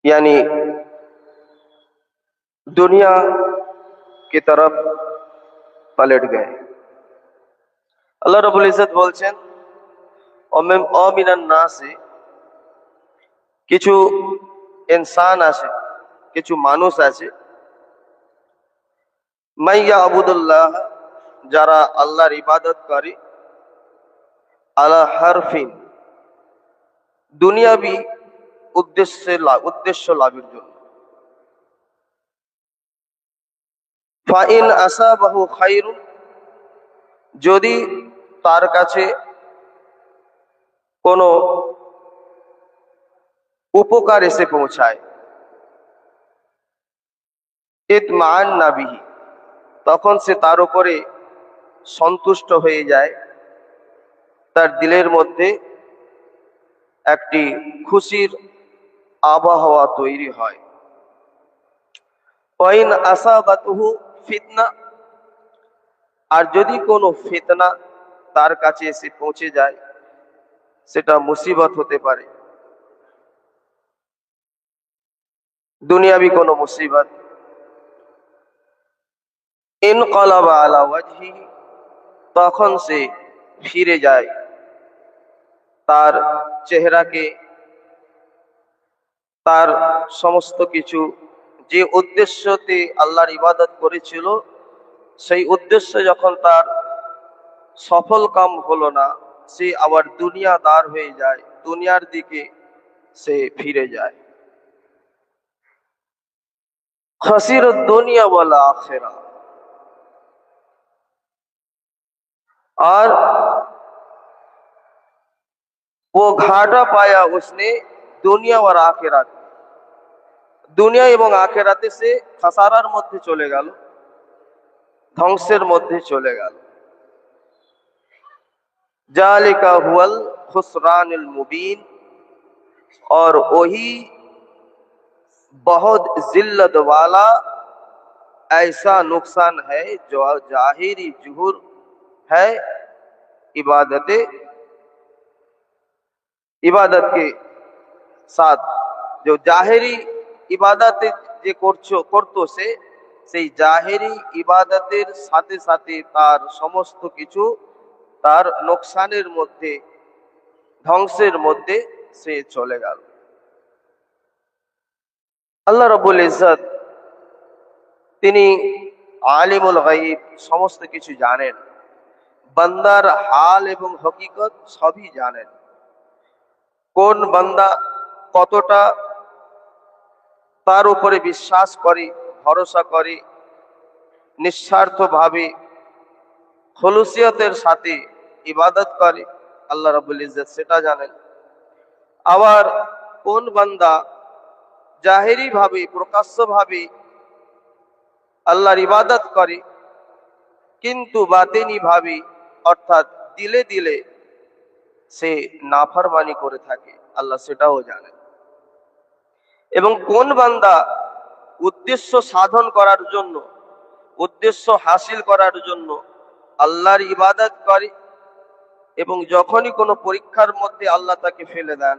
यानी दुनिया की तरफ पलट गए। আল্লাহ রাব্বুল ইজ্জত বলছেন অমিনান নাসে, কিছু ইনসান আছে, কিছু মানুষ আছে, মাইয়া আবুদুল্লাহ, যারা আল্লাহর ইবাদত করে, আলা হারফিন, দুনিয়াবি উদ্দেশ্য লাভের জন্য। ফাইন আসাবাহু খায়রুন, যদি তার কাছে কোনো উপকার এসে পৌঁছায়, ইতমাআন্না বিহি, তখন সে তার উপরে সন্তুষ্ট হয়ে যায়, তার দিলের মধ্যে একটি খুশির আবহাওয়া তৈরি হয়। ওয়াইন আসাবাতুহু ফিতনা, আর যদি কোনো ফিতনা তার কাছে এসে পৌঁছে যায়, সেটা মুসিবত হতে পারে, দুনিয়াবি কোনো মুসিবত, ইনকালাবা আলা ওয়াজহিহি, তখন সে ফিরে যায় তার চেহারাকে, তার সমস্ত কিছু, যে উদ্দেশ্যতে আল্লাহর ইবাদত করেছিল, সেই উদ্দেশ্য যখন তার সফল কাম হলো না, সে আবার দুনিয়াদার হয়ে যায়, দুনিয়ার দিকে সে ফিরে যায়। খাসিরুদ দুনিয়া ওয়াল আখিরা, और वो घाटा पाया उसने दुनिया और आखिरात, দুনিয়া এবং আখিরাতে সে খাসারার মধ্যে চলে গেল, ধ্বংসের মধ্যে চলে গেল। জালিকা হুয়াল খুসরানুল মুবিন, और वही बहुत जिल्लत वाला ऐसा नुकसान है जो जाहिरी जुहुर है इबादत के साथ, जो जाहिरी ইবাদতে যে করতো সে, সেই জাহেরি ইবাদতের সাথে সাথে তার সমস্ত কিছু তার নোকসানের মধ্যে, ধ্বংসের মধ্যে সে চলে গেল। আল্লাহ রাব্বুল ইজ্জত তিনি আলিমুল গায়ব, সমস্ত কিছু জানেন, বান্দার হাল এবং হকিকত সবই জানেন। কোন বান্দা কতটা তার উপরে বিশ্বাস করে, ভরসা করে, নিঃস্বার্থভাবে খুলুসিয়তের সাথে ইবাদত করে, আল্লাহ রাব্বুল ইজ্জত সেটা জানেন। আবার কোন বান্দা জাহেরি ভাবে, প্রকাশ্য ভাবে আল্লাহর ইবাদত করে, কিন্তু বাতিনি ভাবে, অর্থাৎ দিলে দিলে সে নাফরমানি করে থাকে, আল্লাহ সেটাও জানেন। এবং কোন বান্দা উদ্দেশ্য সাধন করার জন্য, উদ্দেশ্য হাসিল করার জন্য আল্লাহর ইবাদত করে, এবং যখনই কোনো পরীক্ষার মধ্যে আল্লাহ তাকে ফেলে দেন,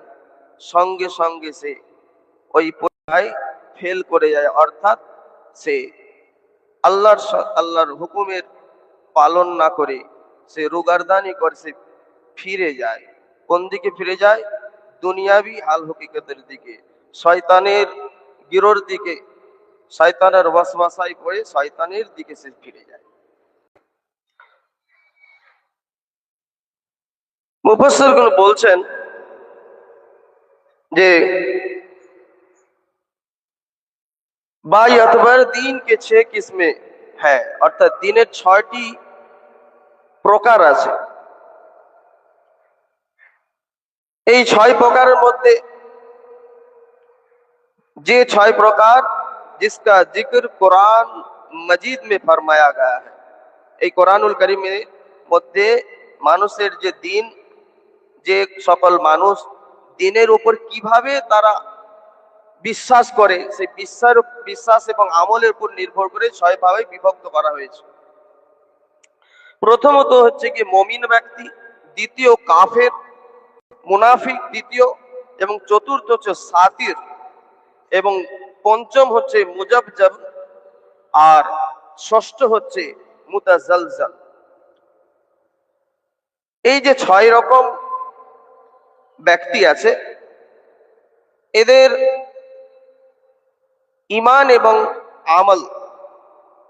সঙ্গে সঙ্গে সে ওই পরীক্ষায় ফেল করে যায়, অর্থাৎ সে আল্লাহর হুকুমের পালন না করে সে রুগারদানি করে, সে ফিরে যায়। কোন দিকে ফিরে যায়? দুনিয়াবি হাল হকিকতের দিকে, শয়তানের গিরোর দিকে, শয়তানের ওয়াসওয়াসায় পড়ে শয়তানের দিকে সে ফিরে যায়। মুফাসসিরগণ বলছেন যে बायतबर दिन के 6 किस्में है, অর্থাৎ দিনের 6টি প্রকার আছে। এই 6 প্রকারের মধ্যে যে 6 প্রকার जिसका जिक्र कुरान मजीद में फरमाया गया है, এই কোরআনুল কারীমের মধ্যে মানুষের যে দিন, যে সকল মানুষ দিনের উপর কিভাবে তারা বিশ্বাস করে, সেই বিশ্বাস এবং আমলের উপর নির্ভর করে 6 ভাবে বিভক্ত করা হয়েছে। প্রথমত হচ্ছে কি মুমিন ব্যক্তি, দ্বিতীয় কাফের, মুনাফিক তৃতীয়, এবং চতুর্থ হচ্ছে সাতির, এবং পঞ্চম হচ্ছে মুজাবজাব, আর ষষ্ঠ হচ্ছে মুতাজালজাল। এই যে 6 রকম ব্যক্তি আছে, এদের ঈমান এবং আমল,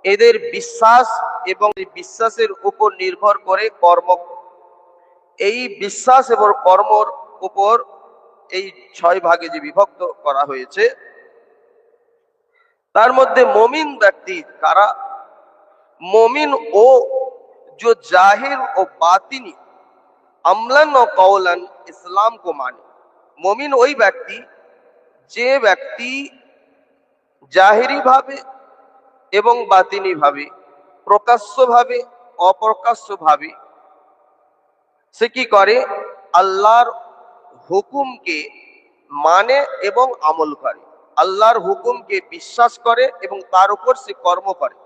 এদের বিশ্বাস এবং বিশ্বাসের উপর নির্ভর করে কর্ম। এই বিশ্বাস এবং কর্মর উপর এই 6 ভাগে যে বিভক্ত করা হয়েছে, তার মধ্যে মমিন ব্যক্তি কারা? মমিন ও जो जाहिर ও বাতিনি আমলান ও কওলান ইসলাম को মানে। মমিন ওই ব্যক্তি যে ব্যক্তি জাহিরি ভাবে এবং বাতিনি ভাবে, প্রকাশ্য ভাবে অপ্রকাশ্য ভাবে সে কি করে? আল্লাহর হুকুমকে মানে এবং আমল করে, আল্লাহর হুকুমকে বিশ্বাস করে এবং তার উপর সে কর্ম করে।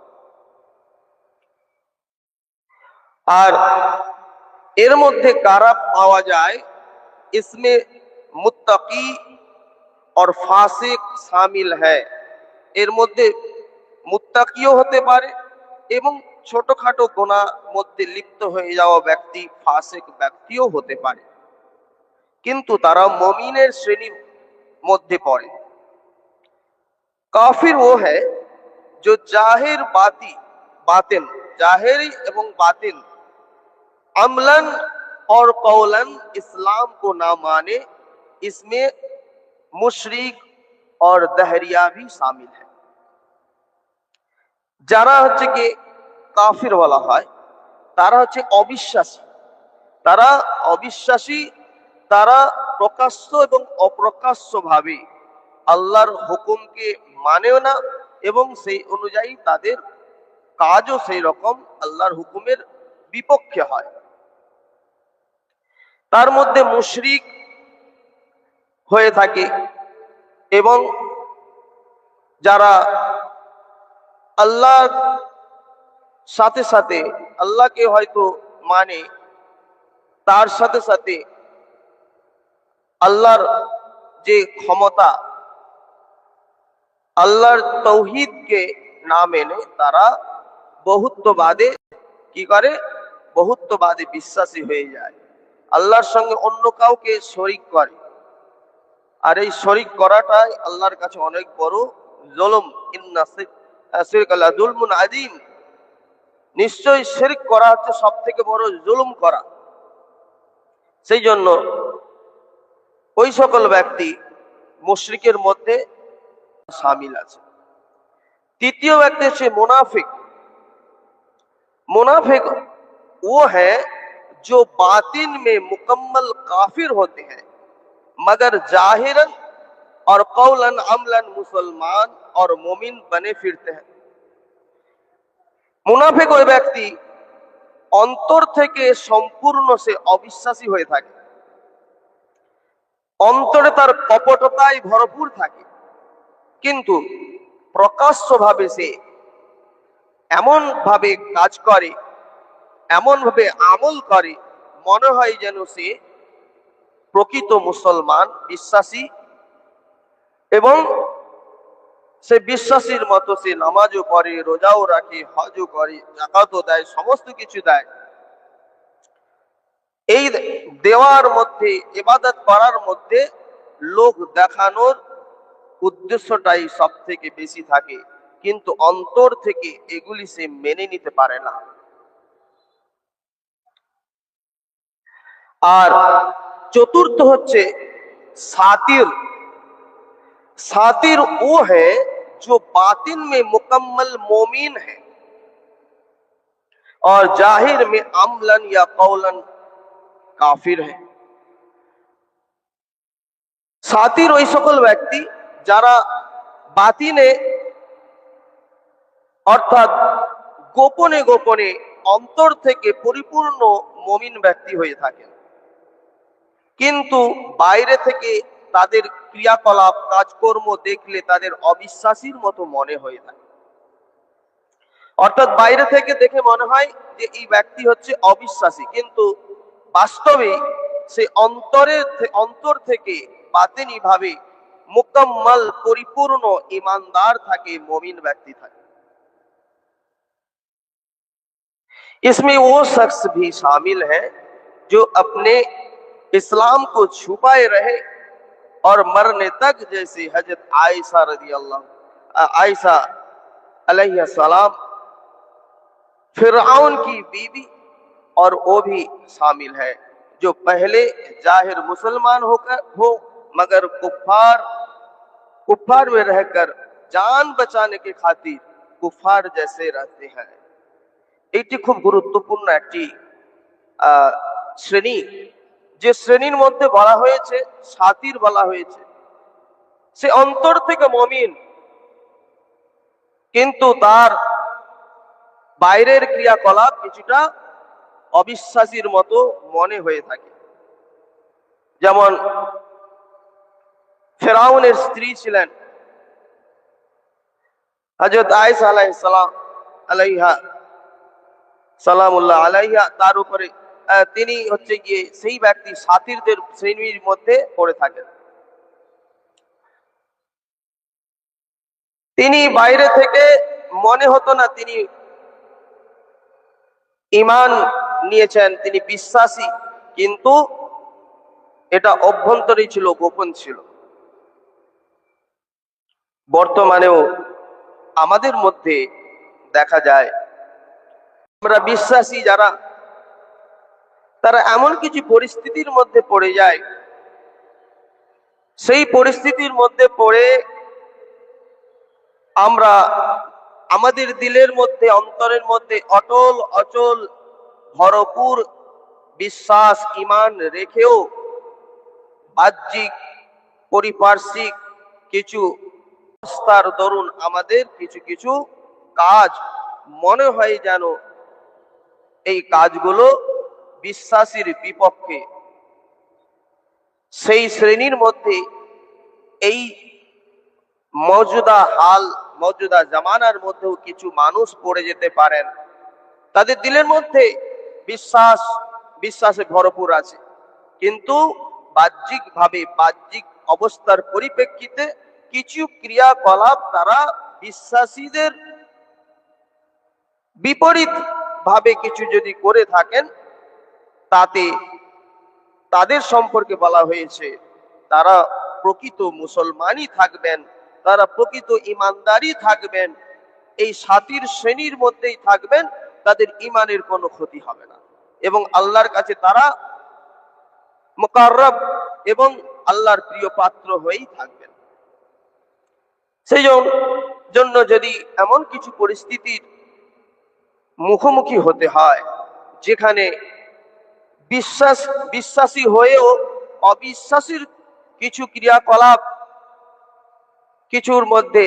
আর এর মধ্যে কারা পাওয়া যায়? इसमें मुत्तकी और फासिक शामिल है। এর মধ্যে মুত্তাকিও হতে পারে এবং ছোটখাটো গুনাহ মধ্যে লিপ্ত হয়ে যাওয়া ব্যক্তি, ফাসিক ব্যক্তিও হতে পারে, কিন্তু তারা মুমিনের শ্রেণীর মধ্যে পড়ে। কাফির ও হ্যায় जो जाहिर बातिन, जाहिरी এবং बातिन अमलन और कौलन इस्लाम को ना माने, इसमें मुशरिक और दहरिया भी शामिल है। যারা হচ্ছে কি কাফির বলা হয়, তারা হচ্ছে অবিশ্বাসী। তারা অবিশ্বাসী, তারা প্রকাশ্য এবং অপ্রকাশ্য ভাবে আল্লাহর হুকুমকে মানেও না এবং সেই অনুযায়ী তাদের কাজও সেই রকম আল্লাহর হুকুমের বিপক্ষে হয়। তার মধ্যে মুশরিক হয়ে থাকে এবং যারা আল্লাহর সাথে সাথে আল্লাহকে হয়তো মানে, তার সাথে সাথে আল্লাহর যে ক্ষমতা, আল্লাহর তৌহিদকে না মেনে তারা বহুত্ববাদে কি করে? বহুত্ববাদে বিশ্বাসী হয়ে যায়, আল্লাহর সঙ্গে অন্য কাউকে শরীক করে। আর এই শরীক করাটাই আল্লাহর কাছে অনেক বড় জুলুম। ইন্না শিরকা লা যুলমুন আযীম, নিশ্চয়ই শিরক করা হচ্ছে সব থেকে বড় জুলুম করা। সেই জন্য ওই সকল ব্যক্তি মুশরিকের মধ্যে শামিল আছে। তৃতীয় ব্যক্তি হচ্ছে মুনাফিক। मुनाफिक वो है जो बातिन में मुकम्मल काफिर होते हैं मगर जाहिरन और कौलन अमलन मुसलमान और मोमिन बने फिरते हैं। মুনাফিক ওই ব্যক্তি অন্তর থেকে সম্পূর্ণ সে অবিশ্বাসী হয়ে থাকে, অন্তরে তার কপটতায় ভরপুর থাকে, কিন্তু প্রকাশ্যভাবে সে এমন ভাবে কাজ করে, এমন ভাবে আমল করে, মনে হয় যেন সে প্রকৃত মুসলমান বিশ্বাসী এবং সে বিশ্বাসীর মতো সে নামাজও পড়ে, রোজাও রাখে, হজও করে, যাকাতও দেয়, সমস্ত কিছু দেয়। এই দেওয়ার মধ্যে, ইবাদত করার মধ্যে লোক দেখানোর উদ্দেশ্যটাই সব থেকে বেশি থাকে, কিন্তু অন্তর থেকে এগুলি সে মেনে নিতে পারে না। আর চতুর্থ হচ্ছে सातिर। सातिर वो है जो बातिन में मुकम्मल मोमिन है और जाहिर में अमलन या कौलन काफिर है। सातिर ওই সকল ব্যক্তি যারা বাতিনে অর্থাৎ গোপনে গোপনে অন্তর থেকে পরিপূর্ণ মুমিন ব্যক্তি হয়ে থাকেন, কিন্তু বাইরে থেকে তাদের ক্রিয়াকলাপ কাজকর্ম দেখলে তাদের অবিশ্বাসীর মতো মনে হয়ে থাকে। অর্থাৎ বাইরে থেকে দেখে মনে হয় যে এই ব্যক্তি হচ্ছে অবিশ্বাসী, কিন্তু বাস্তবে সে অন্তর থেকে বাতিনি ভাবে मुकम्मल परिपूर्ण ईमानदार থাকে, मोमिन व्यक्ति থাকে। इसमें वो शख्स भी शामिल है जो अपने इस्लाम को छुपाए रहे और मरने तक, जैसे हजरत आयशा रजी अल्लाह आयशा अलैहि सलाम फिरऔन की बीवी, और वो भी शामिल है जो पहले जाहिर मुसलमान हो मगर कुफार में रहकर जान बचाने के खातिर कुफार जैसे रहते हैं। এটি খুব গুরুত্বপূর্ণ একটি শ্রেণী, যে শ্রেণীর মধ্যে বলা হয়েছে, সাতির বলা হয়েছে, সে অন্তর থেকে মুমিন কিন্তু তার বাইরের ক্রিয়াকলাপ কিছুটা অবিশ্বাসীর মতো মনে হয়ে থাকে। যেমন ফেরাউনের স্ত্রী ছিলেন হযরত আয়েশা আলাইহা সালামুল্লাহ আলাইহা, তার উপরে তিনি হচ্ছে গিয়ে সেই ব্যক্তি সাতিরদের শ্রেণীর মধ্যে পড়ে থাকেন। তিনি বাইরে থেকে মনে হতো না তিনি ঈমান নিয়েছেন, তিনি বিশ্বাসী, কিন্তু এটা অভ্যন্তরী ছিল, গোপন ছিল। বর্তমানেও আমাদের মধ্যে দেখা যায় আমরা বিশ্বাসী যারা, তারা এমন কিছু পরিস্থিতির মধ্যে পড়ে যায়, সেই পরিস্থিতির মধ্যে পড়ে আমরা আমাদের দিলের মধ্যে, অন্তরের মধ্যে অচল ভরপুর বিশ্বাস ঈমান রেখেও বাহ্যিক পারিপার্শ্বিক কিছু অবস্থার দরুন আমাদের কিছু কাজ মনে হয় যেন এই কাজগুলো বিশ্বাসীর বিপক্ষে। সেই শ্রেণীর মধ্যে এই মওজুদা জামানার মধ্যেও কিছু মানুষ পড়ে যেতে পারেন, তাদের দিলের মধ্যে বিশ্বাসে ভরপুর আছে, কিন্তু বাহ্যিক অবস্থার পরিপ্রেক্ষিতে কিছু ক্রিয়াকলাপ তারা বিশ্বাসীদের বিপরীত ভাবে কিছু যদি করে থাকেন, তাতে তাদের সম্পর্কে বলা হয়েছে তারা প্রকৃত মুসলমানই থাকবেন, তারা প্রকৃত ঈমানদারই থাকবেন, এই সাতির শ্রেণীর মধ্যেই থাকবেন, তাদের ঈমানের কোনো ক্ষতি হবে না এবং আল্লাহর কাছে তারা মুকাররব এবং আল্লাহর প্রিয় পাত্র হয়েই থাকবেন। সেই জন্য যদি এমন কিছু পরিস্থিতির মুখোমুখি হতে হয় যেখানে বিশ্বাসী হয়েও অবিশ্বাসীর কিছু ক্রিয়াকলাপ কিছুর মধ্যে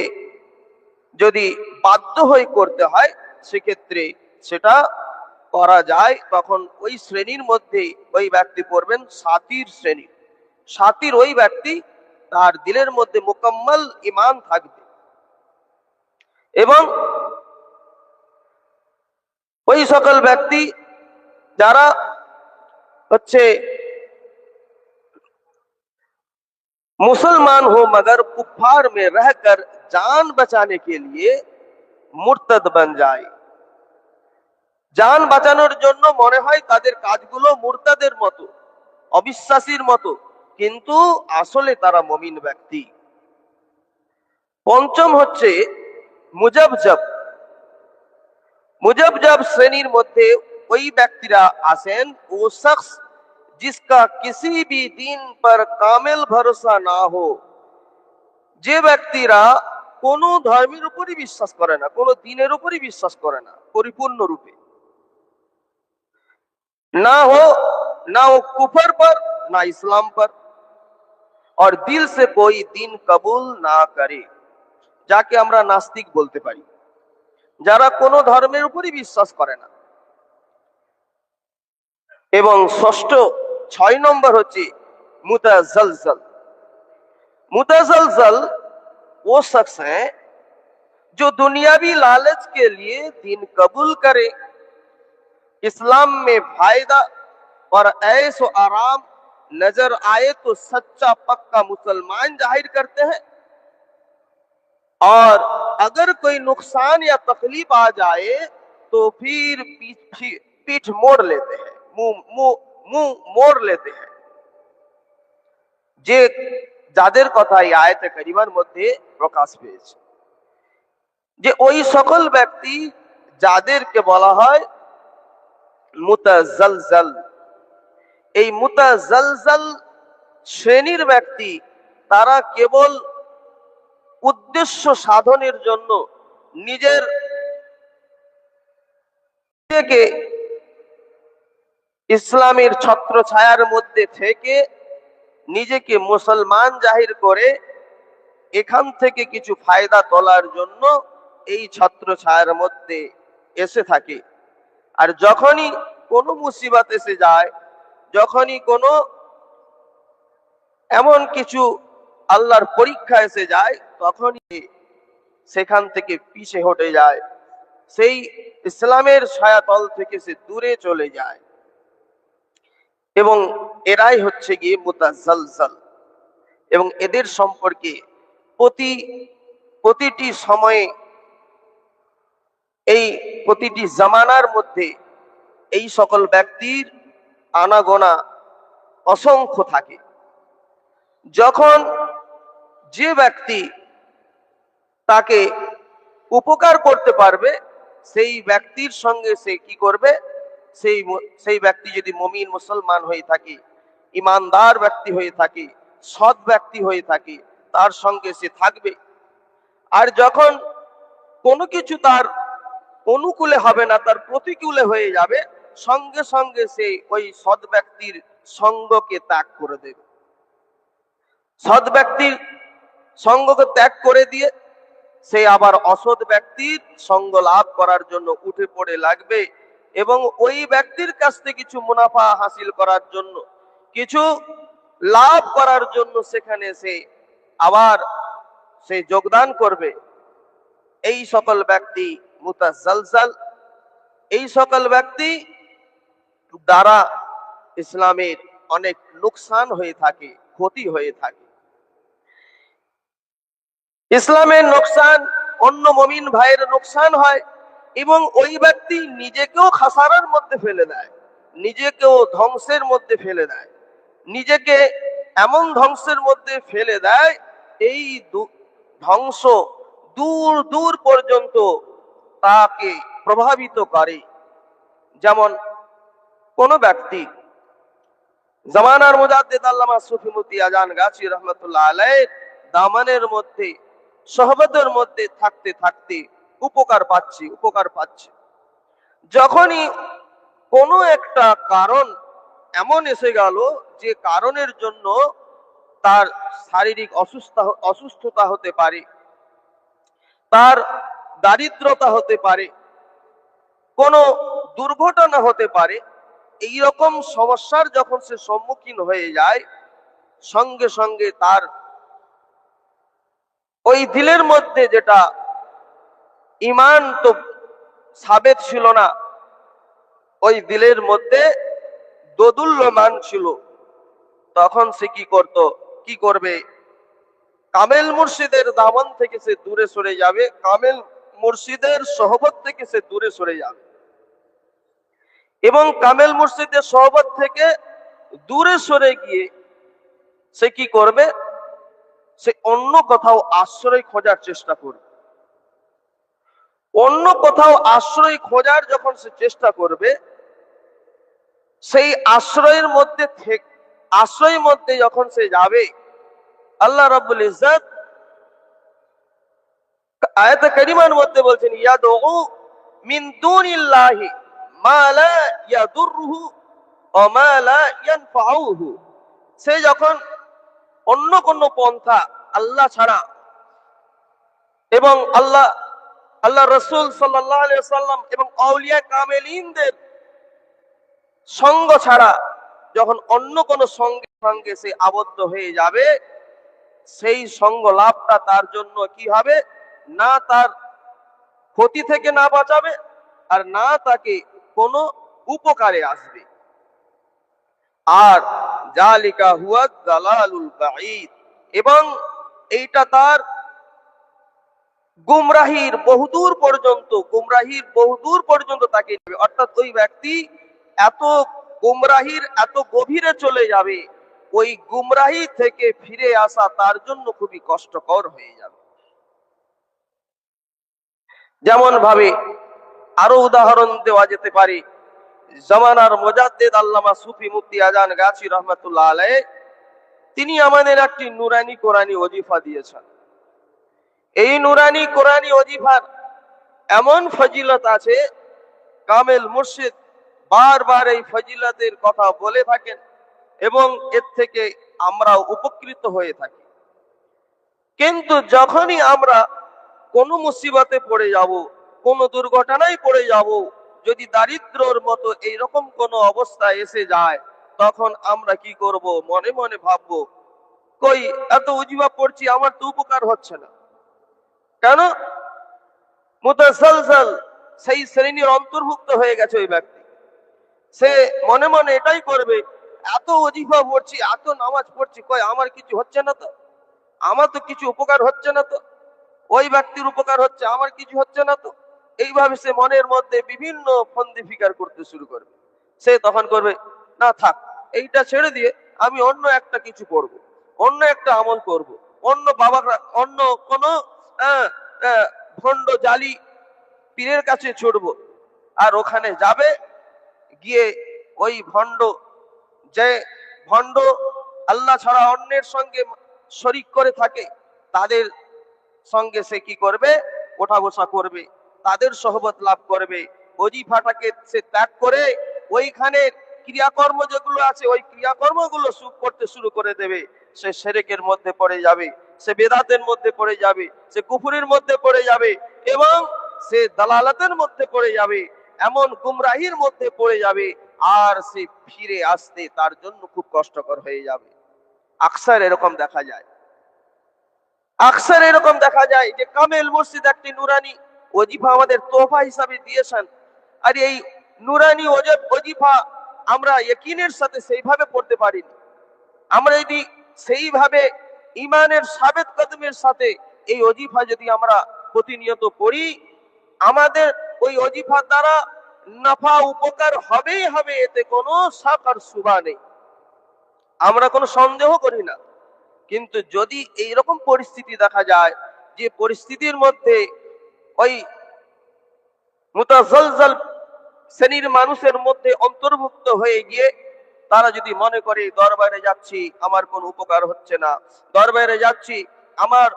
যদি বাধ্য হয়ে করতে হয়, সেক্ষেত্রে সেটা করা যায়, তখন ওই শ্রেণীর মধ্যে ওই ব্যক্তি পড়বেন সাতির শ্রেণী। সাতির ওই ব্যক্তি তার দিলের মধ্যে মুকম্মল ঈমান থাকবে এবং ওই সকল ব্যক্তি যারা হচ্ছে मुसलमान हो मगर कुफार में रहकर जान बचाने के लिए मुर्तद बन जाए, जान বাঁচানোর জন্য মনে হয় তাদের কাজগুলো মুরতাদের মতো, অবিশ্বাসীর মতো, কিন্তু আসলে তারা মুমিন ব্যক্তি। পঞ্চম হচ্ছে মুজাবজব শ্রেণীর মধ্যে ওই ব্যক্তিরা আসেন, ও শখস जिसका किसी भी दिन पर कामिल भरोसा ना हो, যে ব্যক্তিরা কোনো ধর্মের উপরই বিশ্বাস করে না, কোনো দিনের উপরই বিশ্বাস করে না পরিপূর্ণ রূপে, ना वो कुफर पर ना इस्लाम पर, और दिल से कोई दिन कबूल ना करे, যাকে আমরা নাস্তিক বলতে পারি, যারা কোনো ধর্মের উপরই বিশ্বাস করে না। এবং ষষ্ঠ 6 নম্বর হচ্ছে मुतजलजल वो शख्स है जो दुनियावी लालच के लिए दीन कबूल करे, इस्लाम में फायदा और ऐश व आराम नजर आए तो सच्चा पक्का मुसलमान जाहिर करते हैं, और अगर कोई नुकसान या तकलीफ आ जाए तो फिर पीठ मोड़ लेते हैं, मुंह मोड़ लेते हैं। যে যাদের কথা এই আয়াতে কারিমার মধ্যে প্রকাশ পেয়েছে, যে ওই সকল ব্যক্তি যাদেরকে বলা হয় মুতাজালজাল, এই মুতাজালজাল শ্রেণীর ব্যক্তি, তারা কেবল উদ্দেশ্য সাধনের জন্য নিজেকে ইসলামের ছত্র ছায়ার মধ্যে থেকে নিজেকে মুসলমান জাহির করে এখান থেকে কিছু ফায়দা তোলার জন্য এই ছত্র ছায়ার মধ্যে এসে থাকে। আর যখনই কোনো মুসিবত এসে যায়, যখনই কোনো এমন কিছু আল্লাহর পরীক্ষা এসে যায়, তখনই সেখান থেকে পিছে হটে যায়, সেই ইসলামের ছায়াতল থেকে সে দূরে চলে যায়। এবং এরাই হচ্ছে গিয়ে মুতাজালজাল। এবং এদের সম্পর্কে প্রতিটি সময়ে, এই প্রতিটি জামানার মধ্যে এই সকল ব্যক্তির আনাগোনা অসংখ্য থাকে। যখন যে ব্যক্তি তাকে উপকার করতে পারবে, সেই ব্যক্তির সঙ্গে সে কি করবে, সেই ব্যক্তি যদি মুমিন মুসলমান হয়ে থাকে, ইমানদার ব্যক্তি হয়ে থাকে, সৎ ব্যক্তি হয়ে থাকে, তার সঙ্গে সে থাকবে। আর যখন কোনো কিছু তার অনুকূলে হবে না, তার প্রতিকূলে হয়ে যাবে, সঙ্গে সঙ্গে সে ওই সৎ ব্যক্তির সঙ্গকে ত্যাগ করে দেবে। সৎ ব্যক্তির সঙ্গকে ত্যাগ করে দিয়ে সে আবার অসৎ ব্যক্তির সঙ্গ লাভ করার জন্য উঠে পড়ে লাগবে, এবং ওই ব্যক্তির কাছ থেকে কিছু মুনাফা হাসিল করার জন্য, কিছু লাভ করার জন্য সেখানে আবার সে যোগদান করবে। এই সকল ব্যক্তি মুতাজালজাল। এই সকল ব্যক্তি দ্বারা ইসলামের অনেক লোকসান হয়ে থাকে, ক্ষতি হয়ে থাকে। ইসলামের লোকসান, অন্য মুমিন ভাইয়ের লোকসান হয়, এবং ওই ব্যক্তি নিজেকেও খাসারার মধ্যে ফেলে দেয়, নিজেকেও ধ্বংসের মধ্যে ফেলে দেয়, নিজেকে এমন ধ্বংসের মধ্যে ফেলে দেয়, এই ধ্বংস দূর দূর পর্যন্ত তাকে প্রভাবিত করে। যেমন কোন ব্যক্তি জামানার মুজাদ্দিদ আল্লামা সুফি মুফতি আজান গাছি রহমতুল্লাহ আলাইহির দামানের মধ্যে, সোহবতের মধ্যে থাকতে থাকতে উপকার পাচ্ছে। যখনই কোনো একটা কারণ এমন এসে গেল যে কারণের জন্য তার শারীরিক অসুস্থতা হতে পারে, তার দারিদ্রতা হতে পারে, কোনো দুর্ঘটনা হতে পারে, এই রকম সমস্যার যখন সে সম্মুখীন হয়ে যায়, সঙ্গে সঙ্গে তার ওই দিলের মধ্যে যেটা ঈমান তো সাবেত ছিল না, ওই দিলের মধ্যে দোদুল্যমান ছিল, তখন সে কি করবে, কামেল মুর্শিদের দামন থেকে সে দূরে সরে যাবে, কামেল মুর্শিদের সোহবত থেকে সে দূরে সরে যাবে। এবং কামেল মুর্শিদের সোহবত থেকে দূরে সরে গিয়ে সে কি করবে, সে অন্য কোথাও আশ্রয় খোঁজার চেষ্টা করবে। অন্য কোথাও আশ্রয় খোঁজার যখন সে চেষ্টা করবে, সেই আশ্রয়ের মধ্যে যখন সে যাবে, আল্লাহ রাব্বুল ইজ্জত আয়াতে কারিমার মধ্যে বলছেন, ইয়াদউ মিন দুনিল্লাহি মা লা ইয়াদুররুহু ওয়া মা লা ইয়ানফাউহু। সে যখন অন্য কোন পন্থা আল্লাহ ছাড়া এবং আল্লাহ রাসূল সাল্লাল্লাহু আলাইহি ওয়াসাল্লাম এবং আউলিয়া কামেলিনদের সঙ্গ ছাড়া যখন অন্য কোন সঙ্গে সে আবদ্ধ হয়ে যাবে, সেই সঙ্গ লাভটা তার জন্য কি হবে, না তার ক্ষতি থেকে না বাঁচাবে, আর না তাকে কোনো উপকারে আসবে। আর জালিকা হুয়া দালালুল বাঈদ, এবং এইটা তার গুমরাহির বহুদূর পর্যন্ত তাকে নেবে। অর্থাৎ ওই ব্যক্তি এত গুমরাহির এত গভীরে চলে যাবে, ওই গুমরাহি থেকে ফিরে আসা তার জন্য খুবই কষ্টকর হয়ে যাবে। যেমন ভাবে আরো উদাহরণ দেওয়া যেতে পারে, জামানার মুজাদ্দিদ আল্লামা সুফি মুফতি আজান গাছি রহমাতুল্লাহ আলাইহ, তিনি আমাদের একটি নুরানি কোরআনী ওজিফা দিয়েছেন। এই নুরানি কোরআনী ওজিফার এমন ফজিলত আছে, কামেল মুর্শিদ বারবার এই ফজিলতের কথা বলে থাকেন এবং এর থেকে আমরা উপকৃত হয়ে থাকি। কিন্তু যখনই আমরা কোনো মুসিবতে পড়ে যাব, কোনো দুর্ঘটনায় পড়ে যাব, যদি দারিদ্রর মতো এইরকম কোনো অবস্থা এসে যায়, তখন আমরা কি করব? মনে মনে ভাববো, কই এত উজিবা পড়ছি, আমার তো উপকার হচ্ছে না। কেন? মুতাসালসাল, সেই শ্রেণীর অন্তর্ভুক্ত হয়ে গেছে ওই ব্যক্তি। সে মনে মনে এটাই করবে, এত ওজিফা পড়ছি, এত নামাজ পড়ছি, কই আমার কিছু হচ্ছে না তো, আমার তো কিছু উপকার হচ্ছে না তো, ওই ব্যক্তির উপকার হচ্ছে, আমার কিছু হচ্ছে না তো। এইভাবে সে মনের মধ্যে বিভিন্ন ফন্দি ফিকার করতে শুরু করবে। সে তখন করবে, না থাক, এইটা ছেড়ে দিয়ে আমি অন্য একটা কিছু করব, অন্য একটা আমল করব, অন্য অন্য কোনো আহ, আহ, ভণ্ড জালি পীরের কাছে ছুটবো। আর ওখানে যাবে, গিয়ে ওই যে ভণ্ড আল্লাহ ছাড়া অন্যের সঙ্গে শরিক করে থাকে, তাদের সঙ্গে সে কি করবে? ওঠা বসা করবে, তাদের সহবত লাভ করবে। ওজিফাটাকে সে ত্যাগ করে ওইখানে ক্রিয়াকর্ম যেগুলো আছে, ওই ক্রিয়াকর্মগুলো করতে শুরু করে দেবে। সে শিরকের মধ্যে পড়ে যাবে, সে বেদাতের মধ্যে পড়ে যাবে, সে কুফরের মধ্যে পড়ে যাবে, এবং সে দালালাতের মধ্যে পড়ে যাবে, এমন গুমরাহির মধ্যে পড়ে যাবে, আর সে ফিরে আসতে তার জন্য খুব কষ্টকর হয়ে যাবে। আকসার এরকম দেখা যায়, আকসার এরকম দেখা যায় যে কামেল মুর্শিদ একটি নুরানি ওজিফা আমাদের তোহফা হিসাবে দিয়েছেন। আর এই নুরানি ওজিফা আমরা ইয়াকিনের সাথে সেইভাবে পড়তে পারিনি। আমরা যদি সেইভাবে ইমানের সাবেত কদমের সাথে এই ওজিফা যদি আমরা প্রতিনিয়ত পড়ি, আমাদের ওই ওজিফার দ্বারা নাফা উপকার হবেই হবে, এতে কোনো শাক আর সুবা নেই, আমরা কোনো সন্দেহ করি না। কিন্তু যদি এইরকম পরিস্থিতি দেখা যায়, যে পরিস্থিতির মধ্যে ওই মুতাজালজাল শ্রেণীর মানুষের মধ্যে অন্তর্ভুক্ত হয়ে গিয়ে তারা যদি মনে করে দরবারে যাচ্ছি আমার কোনো উপকার হচ্ছে না, দরবারে যাচ্ছি আমার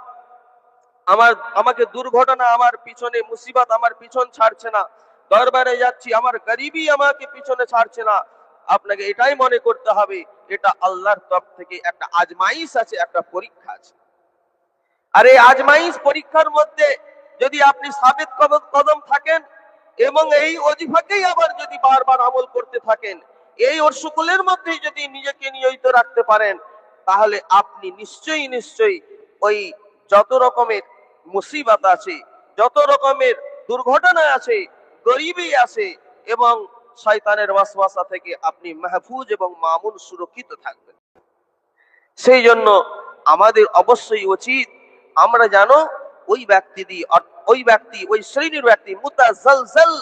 আমার আমাকে দুর্ঘটনা, আমার পিছনে মুসিবত আমার পিছন ছাড়ছে না, দরবারে যাচ্ছি আমার গরিবী আমাকে পিছনে ছাড়ছে না, আপনাকে এটাই মনে করতে হবে এটা আল্লাহর তরফ থেকে একটা আজমাইশ আছে, একটা পরীক্ষা আছে। আর এই আজমাইশ পরীক্ষার মধ্যে যদি আপনি সাবেত কদম থাকেন এবং এই ওজিফাকেই আবার যদি বারবার আমল করতে থাকেন, এই অসুকুলের মধ্যেই যদি নিজেকে নিয়োজিত রাখতে পারেন, তাহলে আপনি নিশ্চয়ই ওই যত রকমের মুসিবত আছে, যত রকমের দুর্ঘটনা আছে, গরিবী আছে, এবং শয়তানের ওয়াসওয়াসা থেকে আপনি মাহফুজ এবং মামুন সুরক্ষিত থাকবেন। সেই জন্য আমাদের অবশ্যই উচিত আমরা জানো ওই ওই শ্রেণীর ব্যক্তি মুতাজালজাল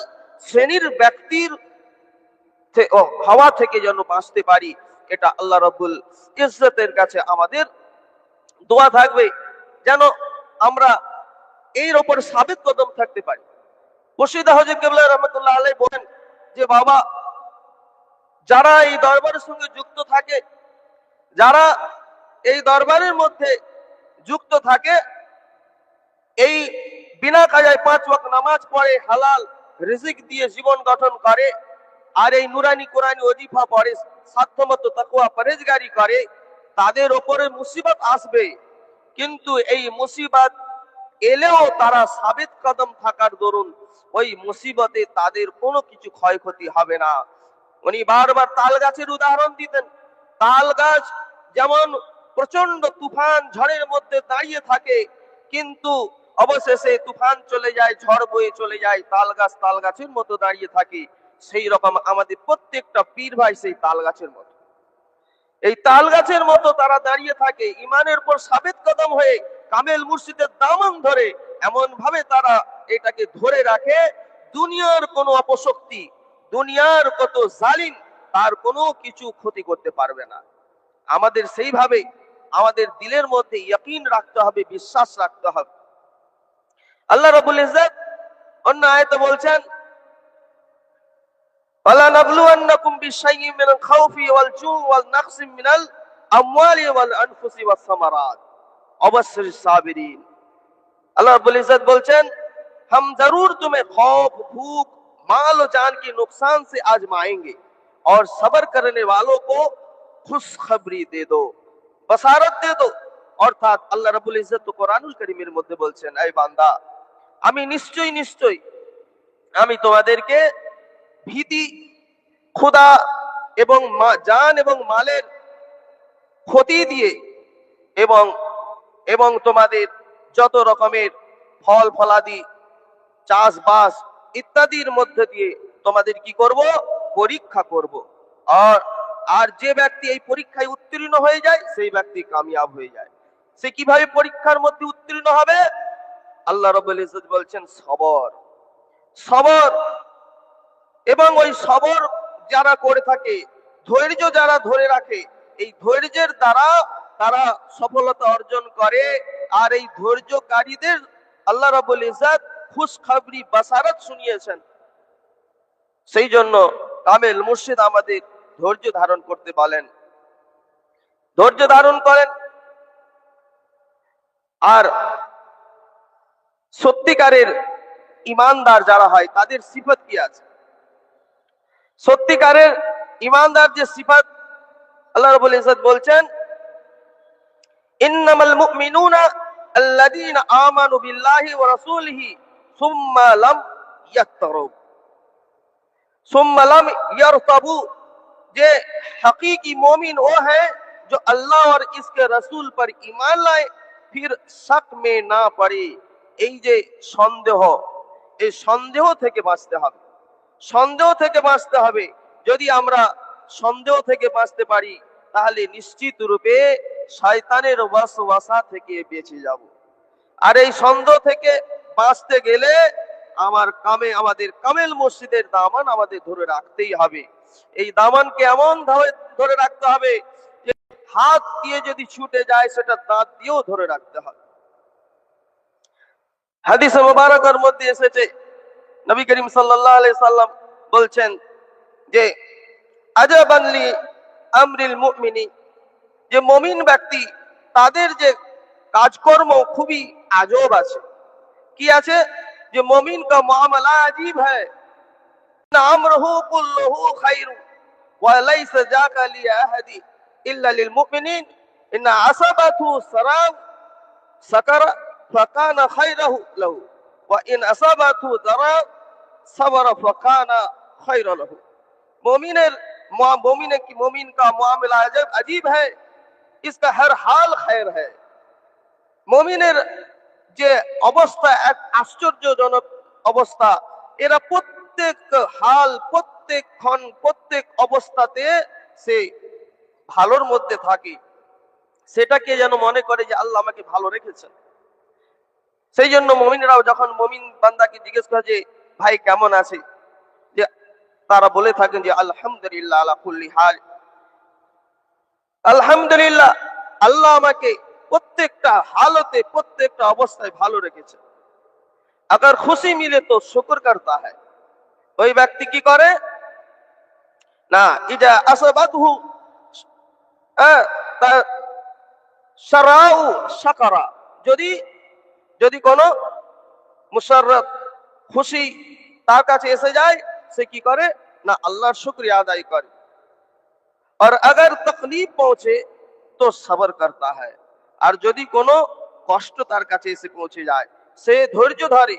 শ্রেণীর ব্যক্তির হাওয়া থেকে যেন বাঁচতে পারি, এটা আল্লাহ রাব্বুল ইজ্জতের কাছে আমাদের দোয়া থাকবে, যেন আমরা এর উপর সাবেত কদম থাকতে পারি। মুর্শিদ হযরত কিবলা রাহমাতুল্লাহ আলাইহি বলেন যে বাবা, যারা এই দরবারের সঙ্গে যুক্ত থাকে, যারা এই দরবারের মধ্যে যুক্ত থাকে, এই বিনা কাজায় 5 ওয়াক্ত নামাজ পড়ে, হালাল রিজিক দিয়ে জীবন গঠন করে, আর এই নুরানি কোরআনি ওজিফা পড়ে, সাধ্যমতো তাকওয়া পরহেজগারি করে, তাদের উপরে মুসিবত আসবে, কিন্তু এই মুসিবত এলেও তারা সাবিত কদম থাকার দরুন ওই মুসিবতে তাদের কোনো কিছু ক্ষয়ক্ষতি হবে না। উনি বারবার তাল গাছের উদাহরণ দিতেন। তাল গাছ যেমন প্রচন্ড তুফান ঝড়ের মধ্যে দাঁড়িয়ে থাকে, কিন্তু অবশেষে তুফান চলে যায়, ঝড় বয়ে চলে যায়, তাল গাছের মতো দাঁড়িয়ে থাকে। সেই রকম আমাদের প্রত্যেকটা পীর ভাই সেই তাল গাছের মতো, এই তাল গাছের মতো তারা দাঁড়িয়ে থাকে ইমানের পর সাবেত কদম হয়ে, কামেল মুর্শিদের দামন ধরে, এমন ভাবে তারা এটাকে ধরে রাখে, দুনিয়ার কোনো অপশক্তি, দুনিয়ার কত জালিম তার কোনো কিছু ক্ষতি করতে পারবে না। আমাদের সেইভাবে আমাদের দিলের মধ্যে ইয়াকিন রাখতে হবে, বিশ্বাস রাখতে হবে। আল্লাহ রাব্বুল ইজ্জত অন্য আয়াতে বলছেন, ওয়ালা নাবলুওয়ান্নাকুম বিশাইইন মিনাল খাউফি ওয়াল জু'i ওয়াল নাকসিম মিনাল আমওয়ালি ওয়াল আনফুসি ওয়াস সামারাত ওয়াবাশশিরিস সাবিরিন। আল্লাহ রাব্বুল ইজ্জত বলছেন, हम जरूर तुम्हें खौफ, भूख, माल और जान के नुकसान से आजमाएंगे और सब्र करने वालों को खुशखबरी दे दो, बसारत दे दो। অর্থাৎ আল্লাহ রাব্বুল ইজ্জত তো কোরআনুল কারীমের মধ্যে বলছেন, এই বান্দা, আমি নিশ্চয়ই নিশ্চয়ই আমি তোমাদেরকে ভীতি, ক্ষুধা এবং জান এবং মালের ক্ষতি দিয়ে এবং এবং তোমাদের যত রকমের ফল ফলাদি, চাষবাস ইত্যাদির মধ্যে দিয়ে তোমাদের কি করব, পরীক্ষা করব। আর যে ব্যক্তি এই পরীক্ষায় উত্তীর্ণ হয়ে যায় সেই ব্যক্তি কামিয়াব হয়ে যায়। সে কিভাবে পরীক্ষার মধ্যে উত্তীর্ণ হবে? আল্লাহ রাব্বুল ইজ্জত বলছেন সবর, সবর। এবং ওই সবর যারা করে থাকে, ধৈর্য যারা ধরে রাখে, এই ধৈর্যের দ্বারা তারা সফলতা অর্জন করে। আর এই ধৈর্যকারীদের আল্লাহ রাব্বুল ইজ্জত খুশখবরি, বাসারত শুনিয়েছেন। সেই জন্য কামেল মুর্শিদ আমাদের ধৈর্য ধারণ করতে বলেন, ধৈর্য ধারণ করেন। আর সত্যিকারের ইমানদার যারা হয় তাদের সিফত কি আছে? সত্যিকারের ইমানদার যে সিফত, আল্লাহ রাব্বুল ইজ্জত বলছেন, ইন্নামাল মুমিনুনা আল্লাযীনা আমানু বিল্লাহি ওয়া রাসূলিহি সুম্মা লাম ইয়ারতাবু, সুম্মা লাম ইয়ারতাবু। যে हकीकी मोमिन वो है जो अल्लाह और इसके रसूल पर ईमान लाए फिर शक में ना पड़े। এই যে সন্দেহ, এই সন্দেহ থেকে বাঁচতে হবে, সন্দেহ থেকে বাঁচতে হবে। যদি আমরা সন্দেহ থেকে বাঁচতে পারি তাহলে নিশ্চিত রূপে শয়তানের ওয়াসওয়াসা থেকে বেঁচে যাব। আর এই সন্দেহ থেকে বাঁচতে গেলে আমাদের কামেল মসজিদের দামান আমাদের ধরে রাখতেই হবে। এই দামানকে এমন ধরে রাখতে হবে যে হাত দিয়ে যদি ছুটে যায় সেটা দাঁত দিয়েও ধরে রাখতে হবে। হাদিসে মুবারকের মধ্যে এসেছে, নবী করিম সাল্লাল্লাহু আলাইহি সাল্লাম বলছেন যে আজাবান লি আমরিল মুমিনি, যে মুমিন ব্যক্তি তাদের যে কাজকর্ম খুবই আজব আছে। কি আছে? যে মুমিন का मामला अजीब है, আমরহু কুল্লুহু খায়রু ওয়া লাইসা যাকা লিআহাদি ইল্লা লিল মুমিনিন ইন আসাবাতহু সারাউ সাকারা ফাকানা খায়রাহু লাহু ওয়া ইন আসাবাতহু দারা সাবারা ফাকানা খায়রা লাহু। मोमिन का मामला अजीब है, इसका हर हाल खैर है। मोमिনের যে অবস্থা এক আশ্চর্যজনক অবস্থা। এরা প্রত্যেক হাল, প্রত্যেক ক্ষণ, প্রত্যেক অবস্থাতে সে ভালোর মধ্যে থাকে, সেটাকে যেন মনে করে যে আল্লাহ আমাকে ভালো রেখেছেন। সেই জন্য মুমিনরাও যখন মুমিন বান্দাকে জিজ্ঞেস করে যে ভাই কেমন আছে, যে তারা বলে থাকেন যে আলহামদুলিল্লাহ আলা কুল্লি হাল, আলহামদুলিল্লাহ আল্লাহ আমাকে প্রত্যেকটা হালতে, প্রত্যেকটা অবস্থায় ভালো রেখেছে। अगर खुशी मिले तो शुक्र करता है। ওই ব্যক্তি কি করে না, ইজা আসাবাতহু সারাউ শাকারা, যদি কোনো মুসাররত, খুশি তার কাছে এসে যায় সে কি করে না, আল্লাহর শুকরিয়া আদায় করে। और अगर तकलीफ पहुंचे तो सब्र करता है, আর যদি কোনো কষ্ট তার কাছে এসে পৌঁছে যায় সে ধৈর্য ধরে।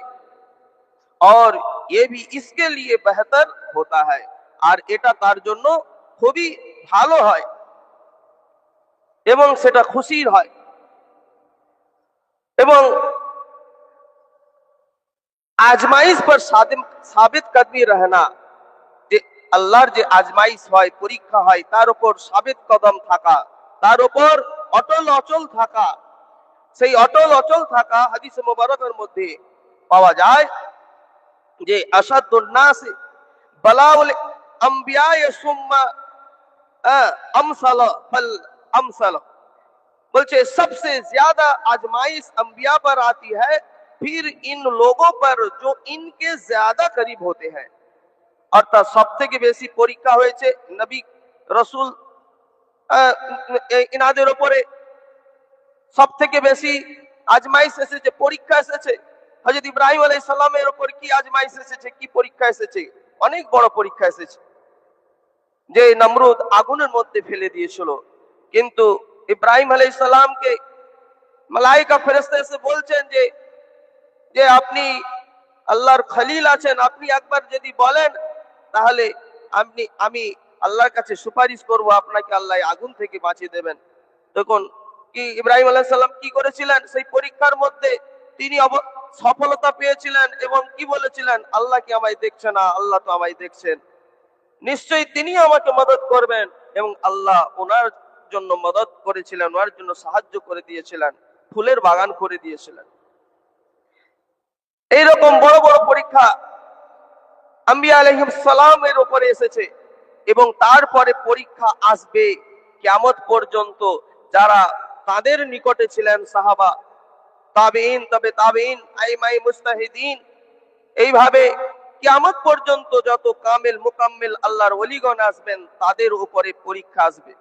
और ये भी इसके लिए बेहतर होता है, আর এটা তার জন্য খুবই ভালো হয় এবং সেটা খুশির হয়। এবং आजमाइश पर साबित कदमी रहना, যে আল্লাহর যে আজমাইশ হয়, পরীক্ষা হয়, তার উপর সাবেত কদম থাকা, তার উপর অটল অচল থাকা। সেই অটল অচল থাকা হাদিসে মোবারকের মধ্যে পাওয়া যায় যে আসাদুন নাস বালাউল अंबिया सुम्मा আমসালা ফাল আমসালা, বলছে सबसे ज्यादा आजमाइश अंबिया पर आती है, फिर इन लोगों पर जो इनके ज्यादा करीब होते हैं। অর্থাৎ সব থেকে বেশি পরীক্ষা হয়েছে নবী রসুল ইনাদের উপরে, সব থেকে বেশি আজমাইশ এসেছে, পরীক্ষা এসেছে হযরত ইব্রাহিম আলাইহিস সালামের উপর। কি আজমাইশ এসেছে, কি পরীক্ষা এসেছে? অনেক বড় পরীক্ষা এসেছে, যে নমরুদ আগুনের মধ্যে ফেলে দিয়েছিল। কিন্তু ইব্রাহিম আলাইহিস সালামকে মালায়েকা ফেরেশতা এসে বলছেন যে যে আপনি আল্লাহর খলিল আছেন, আপনি একবার যদি বলেন তাহলে আমি আল্লাহর কাছে সুপারিশ করব, আপনাকে আল্লাহ আগুন থেকে বাঁচিয়ে দেবেন। তখন কি ইব্রাহিম আলাইহিস সালাম কি করেছিলেন? সেই পরীক্ষার মধ্যে তিনি সফলতা পেয়েছিলেন এবং কি বলেছিলেন? আল্লাহ কি আমায় দেখছে না? আল্লাহ তো আমায় দেখছেন, নিশ্চয়ই তিনি আমাকে মদদ করবেন। এবং আল্লাহ ওনার জন্য মদদ করেছিলেন, ওনার জন্য সাহায্য করে দিয়েছিলেন, ফুলের বাগান করে দিয়েছিলেন। এইরকম বড় বড় পরীক্ষা আম্বিয়া আলাইহিস সালামের উপরে এসেছে এবং তারপরে পরীক্ষা আসবে কিয়ামত পর্যন্ত। যারা তাদের নিকটে ছিলেন সাহাবা, তাবেঈন, তবে তাবেঈন, আইমাই মুজতাহিদিন, এইভাবে কিয়ামত পর্যন্ত যত কামেল মুকাম্মেল আল্লাহর ওলিগণ আসবেন তাদের উপরে পরীক্ষা আসবে।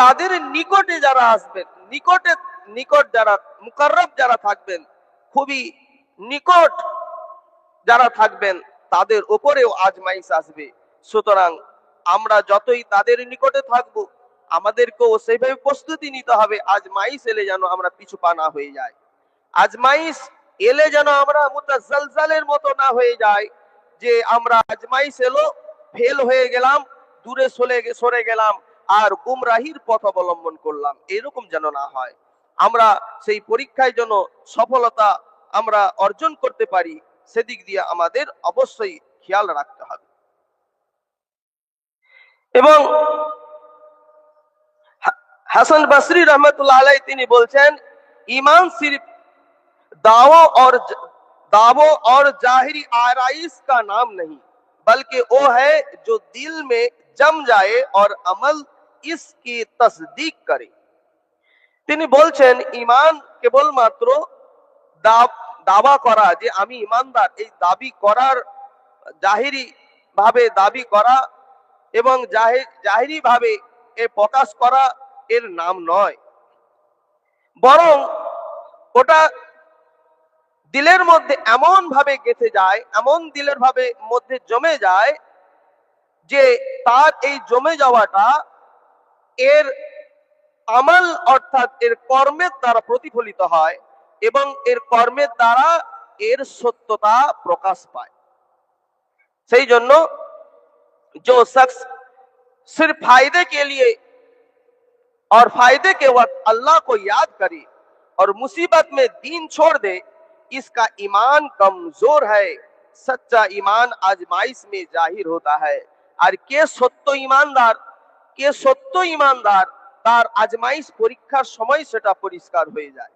তাদের নিকটে যারা আসবেন, নিকট যারা মুকাররব যারা থাকবেন, খুবই নিকট যারা থাকবেন, তাদের উপরেও আজমাইশ আসবে। সুতরাং আমরা যতই তাদের নিকটে থাকবো, আমাদেরকেও সেইভাবে প্রস্তুতি নিতে হবে আজমাইশ এলে যেন আমরা পিছু পা না হয়ে যাই। আজমাইশ এলে যেন আমরা মুতাজালজালের মতো না হয়ে যায়, যে আমরা আজমাইশ এলো, ফেল হয়ে গেলাম, দূরে সরে গেলাম আর গুমরাহির পথ অবলম্বন করলাম, এরকম যেন না হয়। আমরা সেই পরীক্ষায় যেন সফলতা আমরা অর্জন করতে পারি, সেদিক দিয়ে আমাদের অবশ্যই খেয়াল রাখতে হবে। এবং হাসান বসরি রহমতুল্লাহ আলাইহি তিনি বলছেন, ईमान सिर्फ दावों और जाहिरी आराइश का नाम नहीं, बल्कि वो है जो दिल में जम जाए और अमल इसकी तस्दीक करे। তিনি বলছেন ঈমান কেবলমাত্র দাবা করা, যে আমি ঈমানদার, এই দাবি করার, জাহিরি ভাবে দাবি করা এবং জাহিরি ভাবে এ প্রকাশ করা এর নাম নয়, বরং ওটা দিলের মধ্যে এমন ভাবে গেঁথে যায়, এমন দিলের ভাবে মধ্যে জমে যায় যে তার এই জমে যাওয়াটা এর আমল অর্থাৎ এর কর্মের দ্বারা প্রতিফলিত হয় এবং এর কর্মের দ্বারা এর সত্যতা প্রকাশ পায়। সেই জন্য जो शख्स सिर्फ फायदे के लिए और फायदे के वक्त अल्लाह को याद करे और मुसीबत में दीन छोड़ दे, इसका ईमान कमजोर है। सच्चा ईमान आजमाइश में जाहिर होता है। और के सत्य ईमानदार তার আজমাইশ পরীক্ষার সময় সেটা পরিষ্কার হয়ে যায়।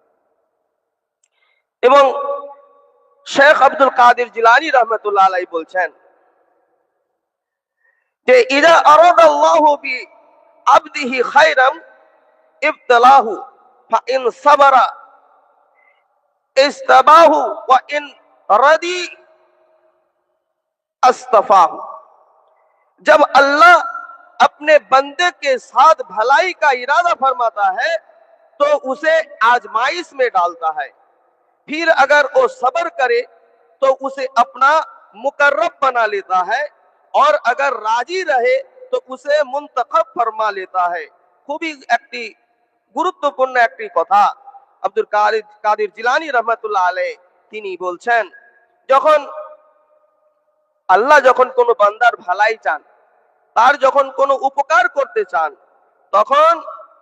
এবং শেখ আব্দুল কাদের জিলানী রহমতুল্লাহ আলাইহি বলছেন যে ইযা আরাদাল্লাহু বি আবদিহি খায়রান ইবতালাহু ফাইন সাবারা ইস্তাবাহু ওয়া ইন রাদি अस्तफाहु। जब अल्लाह अपने बंदे के साथ भलाई का इरादा फरमाता है तो उसे आजमाइश में डालता है, फिर अगर वो सब्र करे तो उसे अपना मुकर्रब बना लेता है, और अगर राजी रहे तो उसे मुंतखब फरमा लेता है। খুবই একটি গুরুত্বপূর্ণ একটি কথা আব্দুল কাদের জিলানী রহমতুল্লাহ আলাইহি তিনি বলছেন, আল্লাহ যখন কোনো বান্দার ভালাই চান, তার যখন কোনো উপকার করতে চান, তখন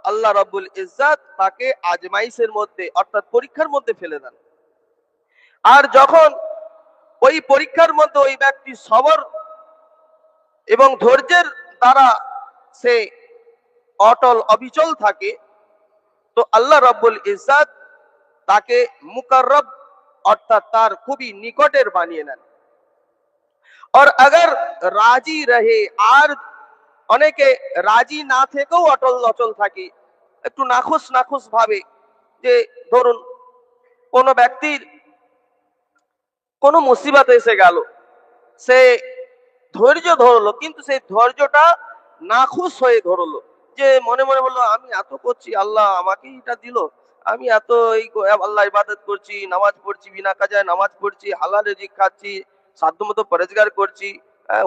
আল্লাহ রাব্বুল ইজ্জত তাকে আজমাইশের মধ্যে অর্থাৎ পরীক্ষার মধ্যে ফেলে দেন। আর যখন ওই পরীক্ষার মধ্যে ওই ব্যক্তি সবর এবং ধৈর্যের দ্বারা সে অটল অবিচল থাকে, তো আল্লাহ রাব্বুল ইজ্জাত তাকে মুকাররব অর্থাৎ তার খুবই নিকটের বানিয়ে নেন। और अगर রাজি রহে, আর অনেকে রাজি না থেকেও অটল অচল থাকে, একটু নাখুশ নাখুশ ভাবে, যে ধরুন কোনো ব্যক্তির কোনো মুসিবত এসে গেল, সে ধৈর্য ধরলো, কিন্তু সেই ধৈর্যটা নাখুশ হয়ে ধরলো, যে মনে মনে বললো আমি এত করছি, আল্লাহ আমাকে এটা দিল, আমি এত এই আল্লাহ ইবাদত করছি, নামাজ পড়ছি, বিনা কাজায় নামাজ পড়ছি, হালাল রিজিক খাচ্ছি, সাধ্যমতো পরেজগার করছি,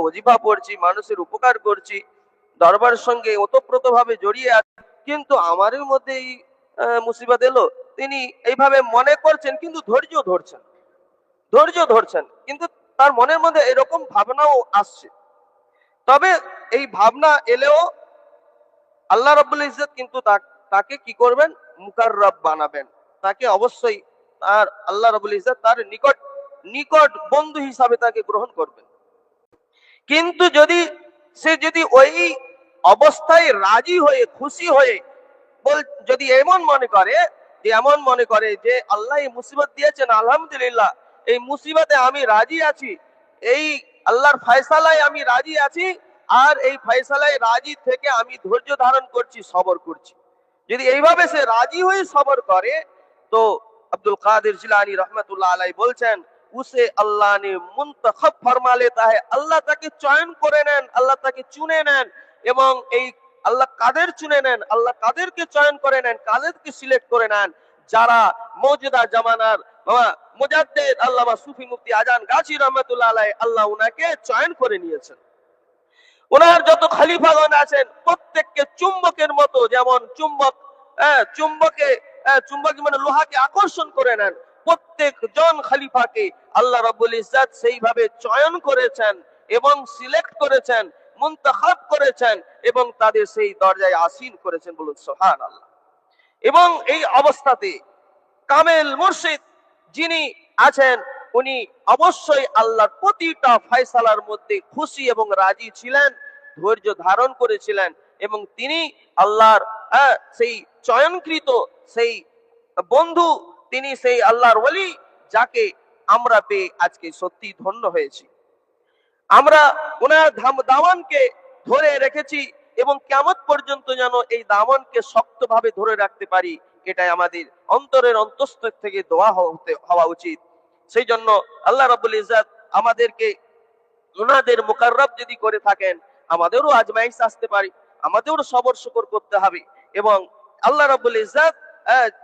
ওজিফা পড়ছি, মানুষের উপকার করছি, দরবারের সঙ্গে ওতপ্রোত ভাবে জড়িয়ে আছে, কিন্তু আমারই মধ্যে এই মুসিবত এলো। তিনি এইভাবে মনে করছেন, কিন্তু ধৈর্য ধরছেন, কিন্তু তার মনের মধ্যে এরকম ভাবনাও আসছে। তবে এই ভাবনা এলেও আল্লাহ রাব্বুল ইজ্জত কিন্তু তাকে কি করবেন, মুকাররব বানাবেন, তাকে অবশ্যই তার আল্লাহ রাব্বুল ইজ্জত তার নিকট নিকট বন্ধু হিসাবে তাকে গ্রহণ করবেন। কিন্তু যদি ওই অবস্থায় রাজি হয়ে খুশি হয়ে যদি এমন মনে করে যে আল্লাহ এই মুসিবত দিয়েছেন, আলহামদুলিল্লাহ, এই মুসিবতে আমি রাজি আছি, এই আল্লাহর ফয়সালায় আমি রাজি আছি, আর এই ফয়সালায় রাজি থেকে আমি ধৈর্য ধারণ করছি, সবর করছি, যদি এইভাবে সে রাজি হয়ে সবর করে, তো আব্দুল কাদের জিলানী রহমতুল্লাহ আলাইহি বলছেন, উসে আল্লাহ ने मुंतखब फरमा लेता है, আল্লাহ তাকে চয়ন করে নেন, আল্লাহ তাকে চুনে নেন। এবং এই আল্লাহ কাদের চুনে নেন, আল্লাহ কাদেরকে চয়ন করে নেন, কাদেরকে সিলেক্ট করে নেন, যারা মওজুদা জামানার মুজাদ্দিদ আল্লামা সুফি মুফতি আজান গাজী রহমাতুল্লাহ আলাইহি, আল্লাহ উনাকে চয়ন করে নিয়েছেন। ওনার যত খলিফাগণ আছেন প্রত্যেককে চুম্বকের মতো, যেমন চুম্বক মানে লোহাকে আকর্ষণ করে নেন, প্রত্যেক জন খলিফাকে আল্লাহ রাব্বুল ইজ্জত সেইভাবে চয়ন করেছেন এবং সিলেক্ট করেছেন, মুনতাখাব করেছেন এবং তাদের সেই দরজায় আসীন করেছেন, বলুন সুবহানাল্লাহ। এবং এই অবস্থাতে কামেল মুর্শিদ যিনি আছেন, উনি অবশ্যই আল্লাহর প্রতিটা ফয়সালার মধ্যে খুশি এবং রাজি ছিলেন, ধৈর্য ধারণ করেছিলেন, এবং তিনি আল্লাহর সেই চয়নকৃত সেই বন্ধু, তিনি সেই আল্লাহর ওলি, যাকে আমরা পেয়ে আজকে সত্যি ধন্য হয়েছি। আমরা ওনার দামানকে ধরে রেখেছি এবং কিয়ামত পর্যন্ত যেন এই দামানকে শক্তভাবে ধরে রাখতে পারি, এটাই আমাদের অন্তরের অন্তঃস্থল থেকে দোয়া হওয়া উচিত। সেই জন্য আল্লাহ রাব্বুল ইজ্জত আমাদেরকে ওনাদের মুকাররব যদি করে থাকেন, আমাদেরও আজমাইশ আসতে পারি, আমাদেরও সবর শুকর করতে হবে। এবং আল্লাহ রাব্বুল ইজ্জত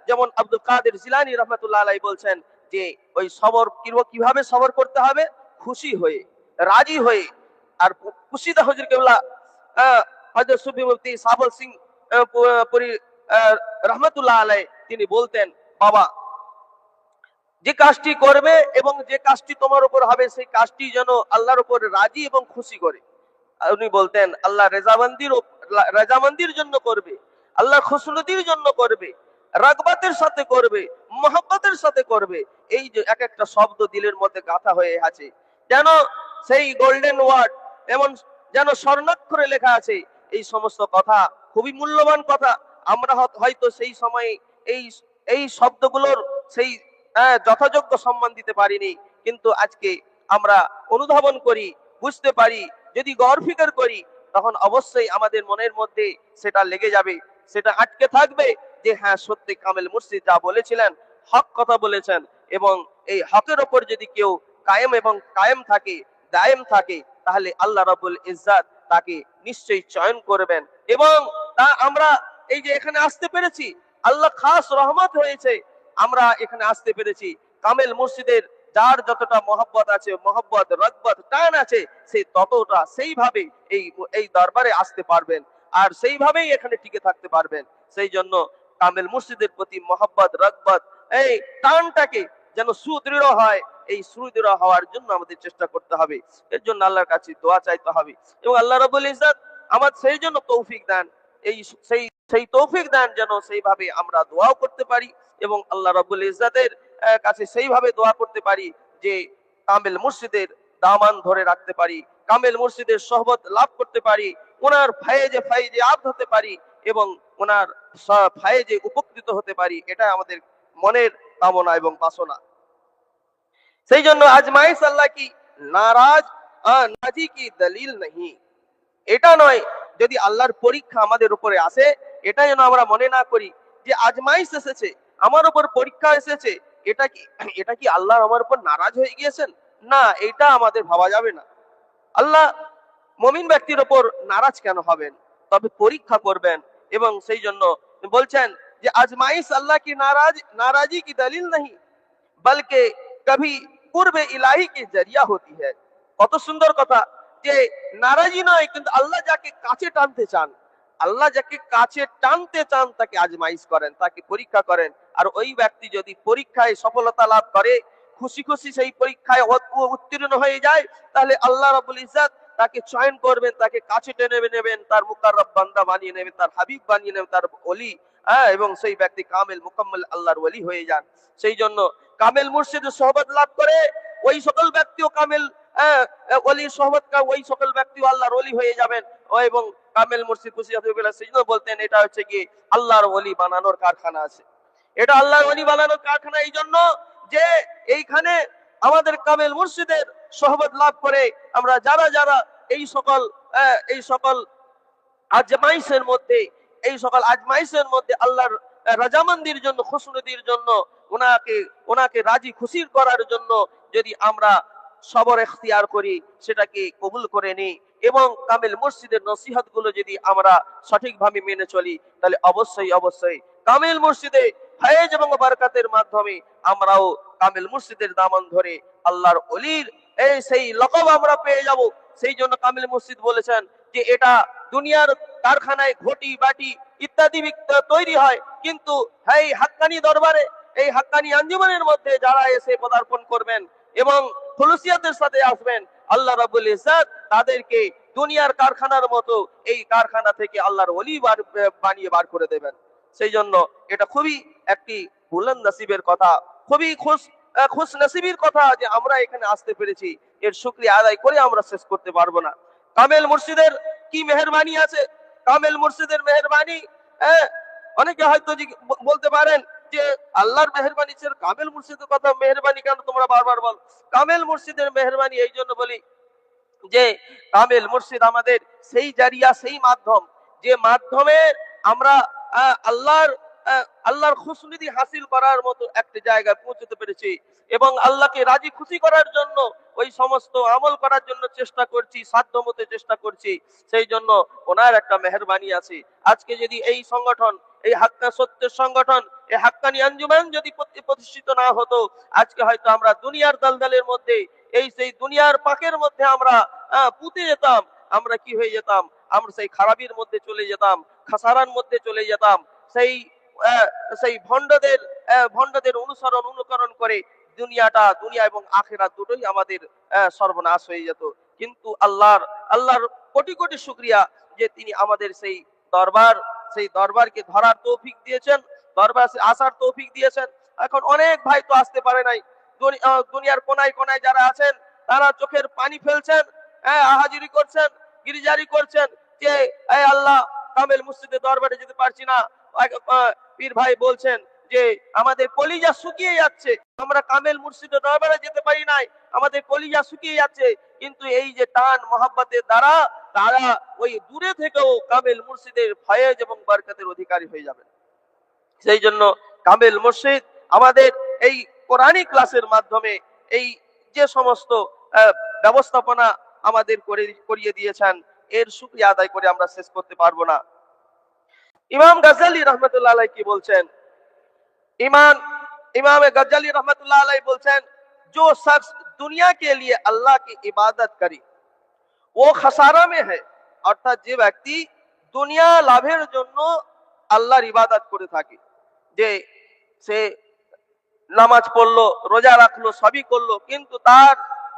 যেমন আব্দুল কাদের জিলানী রহমাতুল্লাহ আলাইহি বলছেন যে ওই সবর কিভাবে সবর করতে হবে, খুশি হয়ে, রাজি হয়ে। আর খুশিদা হুজুর কেবলা হযরত সুফি মুফতি সাবল সিং পুরি রহমাতুল্লাহ আলাইহি তিনি বলতেন, বাবা যে কাজটি করবে এবং যে কাজটি তোমার উপর হবে, সেই কাজটি যেন আল্লাহর উপর রাজি এবং খুশি করে। উনি বলতেন আল্লাহ রেজামন্দির জন্য করবে, আল্লাহর খুশনুদির জন্য করবে, রাগবাতের সাথে করবে, মহব্বতের সাথে করবে। এই যে এক একটা শব্দ দিলের মধ্যে গাঁথা হয়ে আছে, যেন সেই গোল্ডেন ওয়ার্ড এমন যেন স্বর্ণাক্ষরে লেখা আছে। এই সমস্ত কথা খুবই মূল্যবান কথা। আমরা হয়তো সেই সময়ে এই এই শব্দগুলোর সেই যথাযোগ্য সম্মান দিতে পারিনি, কিন্তু আজকে আমরা অনুধাবন করি, বুঝতে পারি, যদি গৌর ফিকর করি, তখন অবশ্যই আমাদের মনের মধ্যে সেটা লেগে যাবে, সেটা আটকে থাকবে যে হ্যাঁ, সত্যি কামেল মুর্শিদ যা বলেছিলেন হক কথা বলেছেন। এবং এই হকের ওপর যদি কেউ কায়েম থাকে, দায়েম থাকে, তাহলে আল্লাহ রাব্বুল ইজ্জত তাকে নিশ্চয়ই চয়ন করবেন। এবং তা আমরা এই যে এখানে আসতে পেরেছি, আল্লাহ খাস রহমত হয়েছে, আমরা এখানে আসতে পেরেছি। কামেল মুর্শিদের যার যতটা মহব্বত আছে, মহব্বত রগবত টান আছে, সে ততটা সেইভাবে এই দরবারে আসতে পারবেন, আর সেইভাবেই এখানে টিকে থাকতে পারবেন। সেই জন্য কামেল মুর্শিদের প্রতি মহব্বত রগবত এই টানটাকে যেন সুদৃঢ় হয়, এই সুদৃঢ় হওয়ার জন্য আমাদের চেষ্টা করতে হবে। এর জন্য আল্লাহর কাছে দোয়া চাইতে হবে, এবং আল্লাহ রাব্বুল ইজ্জত আমাদের সেই জন্য তৌফিক দেন, সেই তৌফিক দেন যেন সেইভাবে আমরা দোয়াও করতে পারি এবং আল্লাহ রাব্বুল ইজ্জতের কাছে সেইভাবে দোয়া করতে পারি যে কামেল মুর্শিদের দামান ধরে রাখতে পারি, কামেল মুর্শিদের সোহবত লাভ করতে পারি, ওনার ফায়েজে ফায়েজে আব্দ হতে পারি এবং ওনার ফায়েজে উপকৃত হতে পারি, এটা আমাদের মনের কামনা এবং বাসনা। সেই জন্য আজমাইশ আল্লাহ কি নারাজ নাজি কি দলিল নেই, এটা নয়। যদি আল্লাহর পরীক্ষা আমাদের উপরে আসে, এটা যেন আমরা মনে না করি যে আজমাইশ এসেছে, আমার উপর পরীক্ষা এসেছে, এটা কি আল্লাহ আমার উপর নারাজ হয়ে গিয়েছেন? না, এটা আমাদের ভাবা যাবে না। আল্লাহ মুমিন ব্যক্তির উপর নারাজ কেন হবেন? তবে পরীক্ষা করবেন। এবং সেই জন্য বলছেন যে আজমাইশ আল্লাহ কি नाराजी की दलील नहीं बल्कि कभी कुर्ब इलाही की जरिया होती है। কত সুন্দর কথা, যে নারাজি নয়, কিন্তু আল্লাহ যাকে কাছে টানতে চান, আল্লাহ যাকে কাছে টানতে চান তাকে আজমাইশ করেন, তাকে পরীক্ষা করেন। আর ওই ব্যক্তি যদি পরীক্ষায় সফলতা লাভ করে, খুশি খুশি সেই পরীক্ষায় উত্তীর্ণ হয়ে যায়, তাহলে আল্লাহ রাব্বুল ইজ্জত তাকে চয়ন করবেন, তাকে কাছে টেনে নেবেন, তার মুকাররব বান্দা বানিয়ে নেবেন, তার হাবিব বানিয়ে নেবেন, তার ওলি। এবং সেই ব্যক্তি কামেল মুকাম্মল আল্লাহর ওলি হয়ে যান। সেই জন্য কামেল মুর্শিদের সোহবত লাভ করে ওই সকল ব্যক্তিও কামেল ওলির সোহবত ওই সকল ব্যক্তিও আল্লাহর ওলি হয়ে যাবেন। এবং কামেল মুর্শিদ সেই জন্য বলতেন এটা হচ্ছে কি আল্লাহর ওলি বানানোর কারখানা আছে, এটা আল্লাহর ওলি বানানোর কারখানা। এই জন্য যে এইখানে আমাদের কামেল মুর্শিদের সোহবত লাভ করে আমরা যারা যারা এই সকল আজমাইশের মধ্যে আল্লাহর রাজামন্দির জন্য, খুশনুদির জন্য, ওনাকে রাজি খুশির করার জন্য যদি আমরা সবর এখতিয়ার করি, সেটাকে কবুল করে নিই এবং কামেল মুর্শিদের নসিহত গুলো যদি আমরা সঠিকভাবে মেনে চলি, তাহলে অবশ্যই অবশ্যই কামেল মুর্শিদে ফায়েজ এবং বারাকাতের মাধ্যমে আমরাও কামেল মুর্শিদের দামন ধরে আল্লাহর ওলির সেই লকব আমরা পেয়ে যাব। সেই জন্য কামেল মুর্শিদ বলেছেন যে এটা দুনিয়ার কারখানায় ঘটি বাটি ইত্যাদি তৈরি হয়, কিন্তু এই হাক্কানি দরবারে, এই হাক্কানি আঞ্জুমানের মধ্যে যারা এসে পদার্পণ করবেন এবং খুলুসিয়াতের সাথে আসবেন, আল্লাহ রাব্বুল ইজ্জত তাদেরকে দুনিয়ার কারখানার মতো এই কারখানা থেকে আল্লাহর ওলি বানিয়ে বার করে দেবেন। সেই জন্য এটা খুবই একটি বুলন্দ নসিবের কথা, খুবই খুশ নসিবের কথা যে আমরা এখানে আসতে পেরেছি। এর শুকরিয়া আদায় করে আমরা শেষ করতে পারবো না। কামেল মুর্শিদের কি মেহেরবানি আছে, কামেল মুর্শিদের মেহেরবানি, অনেকে হয়তো বলতে পারেন যে আল্লাহর মেহেরবানি ছিল, কামেল মুর্শিদের কথা মেহেরবানি কেন তোমরা বারবার বল? কামেল মুর্শিদের মেহেরবানি এই জন্য বলি যে কামেল মুর্শিদ আমাদের সেই জারিয়া, সেই মাধ্যম, যে মাধ্যমে আমরা আল্লাহর খুশনুদি হাসিল করার মতো একটা জায়গায় পৌঁছতে পেরেছি এবং আল্লাহকে রাজি খুশি করার জন্য ওই সমস্ত আমল করার জন্য চেষ্টা করছি, সাধ্যমতো চেষ্টা করছি। সেই জন্য ওনার একটা মেহেরবানি আছে। আজকে যদি এই সংগঠন, এই হাক্কা সত্যের সংগঠন, এই হাক্কানি আঞ্জুমান যদি প্রতিষ্ঠিত না হতো, আজকে হয়তো আমরা দুনিয়ার দলদলের মধ্যে, সেই দুনিয়ার পাকের মধ্যে আমরা পুঁতে যেতাম। আমরা কি হয়ে যেতাম? আমরা সেই খারাপির মধ্যে চলে যেতাম, খাসারার মধ্যে চলে যেতাম, সেই ভণ্ডদের অনুকরণ করে দুনিয়া এবং আখিরাত দুটোই আমাদের সর্বনাশ হয়ে যেত। কিন্তু আল্লাহর কোটি কোটি শুকরিয়া যে তিনি আমাদের সেই দরবারকে ধরার তৌফিক দিয়েছেন, দরবার আসার তৌফিক দিয়েছেন। এখন অনেক ভাই তো আসতে পারে নাই, দুনিয়ার কোনায় কোনায় যারা আছেন তারা চোখের পানি ফেলছেন, হাজিরি করছেন, গিরিজারি করছেন যে আল্লাহ কামেল মুর্শিদের দরবারে যেতে পারছি না। পীর ভাই বলছেন যে আমাদের কলিজা শুকিয়ে যাচ্ছে, আমরা কামেল মুর্শিদের দরবারে যেতে পারি নাই, আমাদের কলিজা শুকিয়ে যাচ্ছে। কিন্তু এই যে টান মহব্বতের দ্বারা তারা ওই দূরে থেকেও কামেল মুর্শিদের ফয়েজ এবং বরকতের অধিকারী হয়ে যাবেন। সেই জন্য কামেল মুর্শিদ আমাদের এই কোরআনী ক্লাসের মাধ্যমে এই যে সমস্ত ব্যবস্থাপনা আমাদের করিয়ে দিয়েছেন, এর শুকরিয়া আদায় করে আমরা শেষ করতে পারবো না। ইমাম গাজ্জালি রহমতুল্লাহ আলাইহি কি বলছেন? इमाम गज्जाली रहमतुल्लाह अलैह बोलছেন, जो शख्स दुनिया के लिए अल्लाह की इबादत करी वो खसारा में है। অর্থাৎ যে ব্যক্তি দুনিয়া লাভের জন্য আল্লাহর ইবাদত করে থাকে, যে সে নামাজ পড়লো, রোজা রাখলো, সবই করলো, কিন্তু তার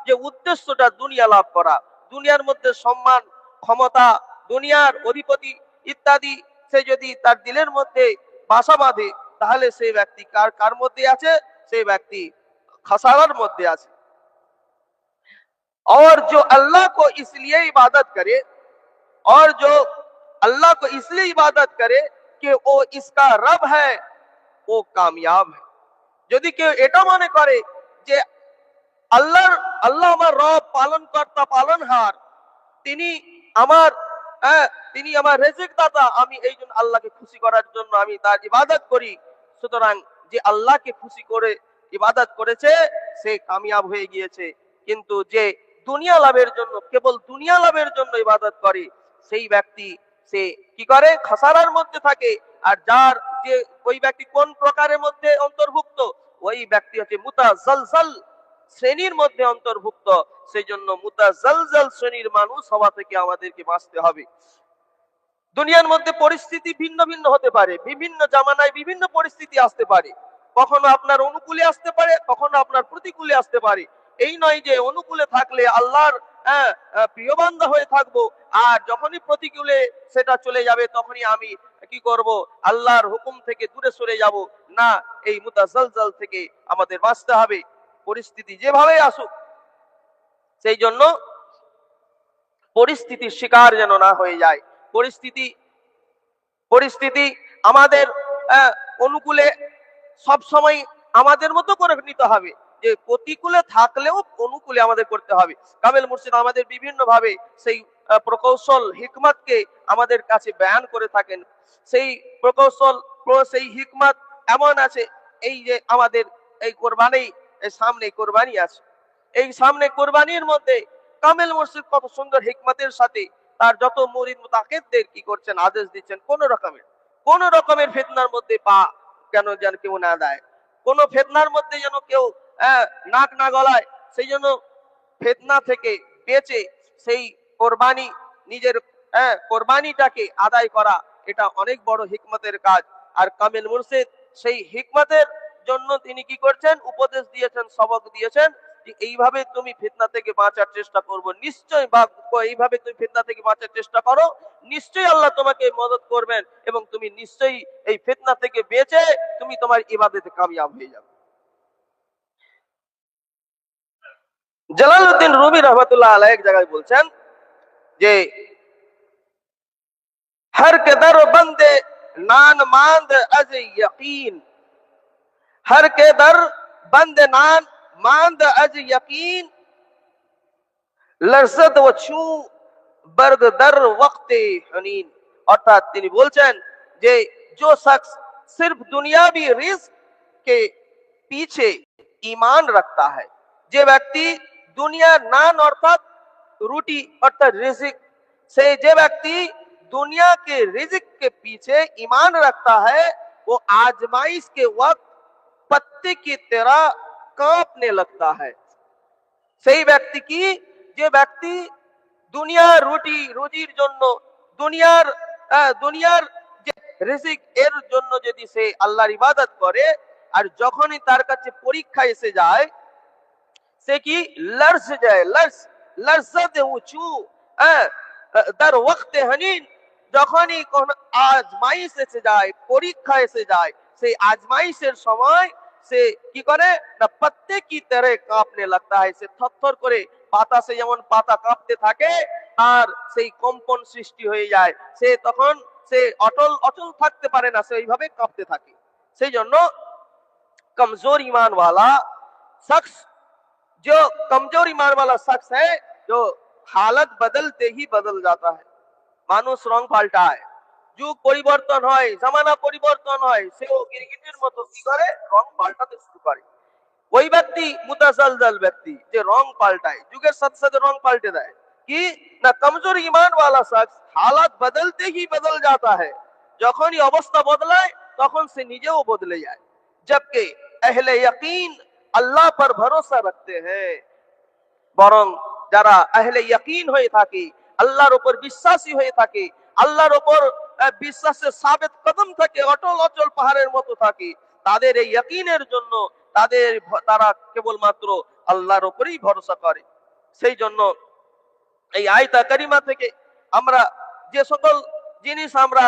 যে উদ্দেশ্যটা দুনিয়া লাভ করা, দুনিয়ার মধ্যে সম্মান, ক্ষমতা, দুনিয়ার অধিপতি ইত্যাদি, সে যদি তার দিলের মধ্যে বাসা বাঁধে, তাহলে সেই ব্যক্তি কার মধ্যে আছে? সেই ব্যক্তি খাসারার মধ্যে আছে। और जो अल्लाह को इसलिए इबादत करे, और जो अल्लाह को इसलिए इबादत करे कि वो इसका रब है, वो कामयाब है। যদি কেউ এটা মনে করে যে আল্লাহর আল্লাহ আমার রব, পালনকর্তা, পালনহার, তিনি আমার তিনি আমার রিজিক দাতা, আমি এই জন্য আল্লাহকে খুশি করার জন্য আমি তার ইবাদত করি, সুতরাং যে আল্লাহকে খুশি করে ইবাদত করেছে সে কামিয়াব হয়ে গিয়েছে। কিন্তু যে দুনিয়া লাভের জন্য, কেবল দুনিয়া লাভের জন্য ইবাদত করে, সেই ব্যক্তি সে কি করে, খাসারার মধ্যে থাকে। আর যার যে ওই ব্যক্তি কোন প্রকারের মধ্যে অন্তর্ভুক্ত, ওই ব্যক্তি হচ্ছে মুতাজালজাল শ্রেণীর মধ্যে অন্তর্ভুক্ত। সেই জন্য মুতাজালজাল শ্রেণীর মানুষ হওয়া থেকে আমাদেরকে বাঁচতে হবে। দুনিয়ার মধ্যে পরিস্থিতি ভিন্ন ভিন্ন হতে পারে, বিভিন্ন জামানায় বিভিন্ন পরিস্থিতি আসতে পারে, কখনো আপনার অনুকূলে আসতে পারে, কখনো আপনার প্রতিকূলে আসতে পারে। এই নয় যে অনুকূলে থাকলে আল্লাহর প্রিয় বান্দা হয়ে থাকবো, আর যখনই প্রতিকূলে সেটা চলে যাবে তখনই আমি কি করব, আল্লাহর হুকুম থেকে দূরে সরে যাব। না, এই মুতাজালজাল থেকে আমাদের বাঁচতে হবে, পরিস্থিতি যেভাবে আসুক। সেই জন্য পরিস্থিতির শিকার যেন না হয়ে যায়। পরিস্থিতি আমাদের অনুকূলে সব সময় আমাদের মতো করে নিতে হবে, যে প্রতিকূলে থাকলেও অনুকূলে আমাদের করতে হবে। কামেল মুর্শিদ আমাদের বিভিন্ন ভাবে সেই প্রকৌশল হিকমতকে আমাদের কাছে বয়ান করে থাকেন। সেই প্রকৌশল, সেই হিকমত এমন আছে, এই যে আমাদের এই কোরবানি, সামনে কোরবানি আছে, এই সামনে কোরবানির মধ্যে কামেল মুর্শিদ কত সুন্দর হিকমতের সাথে তার যত মুরিদ মুতাকিদদের কি করছেন, আদেশ দিচ্ছেন কোন রকমের ফিতনার মধ্যে পা যেন কেউ না দেয়, কোন ফিতনার মধ্যে যেন কেউ নাক না গলায়। সেই জন্য ফিতনা থেকে বেঁচে সেই কোরবানি, নিজের কোরবানিটাকে আদায় করা, এটা অনেক বড় হিকমতের কাজ। আর কামেল মুর্শিদ সেই হিকমতের জন্য তিনি কি করছেন, উপদেশ দিয়েছেন, সবক দিয়েছেন যে এইভাবে তুমি ফিতনা থেকে বাঁচার চেষ্টা করবো, নিশ্চয়, বা এইভাবে তুমি ফিতনা থেকে বাঁচার চেষ্টা করো, নিশ্চয়ই আল্লাহ তোমাকে মদদ করবেন, এবং তুমি নিশ্চয়ই এই ফিতনা থেকে বেঁচে তুমি তোমার ইবাদতে কামিয়াব হয়ে যাবে। জালালউদ্দিন রুমি রহমাতুল্লাহ আলাইহি এক জায়গায় বলছেন যে हर के दर बंदे नान मांद अज यकीन, हर के दर बंदे नान मांद अज यकीन, लरसद व छू बर्ग दर वक्ते हनीन। অর্থাৎ তিনি বলছেন যে जो शख्स सिर्फ दुनियावी रिस्क के पीछे ईमान रखता है, যে ব্যক্তি দুনিয়ার নান অর্থাৎ রুটি অর্থাৎ রিজিক, से যে ব্যক্তি दुनिया के रिजिक के पीछे ईमान रखता है, वो आजमाइश के वक्त पत्ते की तरह कांपने लगता है। সেই ব্যক্তি কি, যে ব্যক্তি দুনিয়ার রুজির জন্য, দুনিয়ার যে রিজিক এর জন্য যদি সে আল্লাহর ইবাদত করে, আর যখনই তার কাছে পরীক্ষা এসে যায় সে কি লর্জ যায়, লর্জত উঁচু দর ওয়াক্তে হনীন, যখনই কোন আজমাইশ এসে যায়, পরীক্ষা এসে যায়, সেই আজমাইশের সময় সে কি করে না, পত্তে কি তরে কাঁপনে লাগতা হয়, সে থরথর করে বাতাসে যেমন পাতা কাঁপতে থাকে আর সেই কম্পন সৃষ্টি হয়ে যায়, সে তখন সে অচল থাকতে পারে না, সে এইভাবে কাঁপতে থাকে। সেই জন্য कमजोर ईमान वाला शख्स, जो कमजोर ईमान वाला शख्स है, जो हालत बदलते ही बदल जाता है। মানুষ রং পাল্টায়, যুগ পরিবর্তন হয়, জামানা পরিবর্তন হয়, সেও গিরগিটির মতো কি করে, রং পাল্টাতে শুরু করে। ওই ব্যক্তি মুতাজালজাল ব্যক্তি, যে রং পাল্টায়, যুগের সাথে সাথে রং পাল্টে দেয়। কি না, কমজোর ঈমান वाला शख्स हालात बदलते ही बदल जाता है, যখনই অবস্থা বদলায় তখন সে নিজেও বদলে যায়। जबकि अहले यकीन अल्लाह पर भरोसा रखते हैं, বরং যারা আহলে ইয়াকিন হয়ে থাকে, আল্লাহর উপর বিশ্বাসী হয়ে থাকে, আল্লাহর উপর বিশ্বাসে সাবেত কদম থাকে, অচল পাহাড়ের মতো থাকে, তাদের এই ইয়াকিনের জন্য তারা কেবলমাত্র আল্লাহর উপরেই ভরসা করে। সেই জন্য এই আয়াত কারিমা থেকে আমরা যে সকল জিনিস, আমরা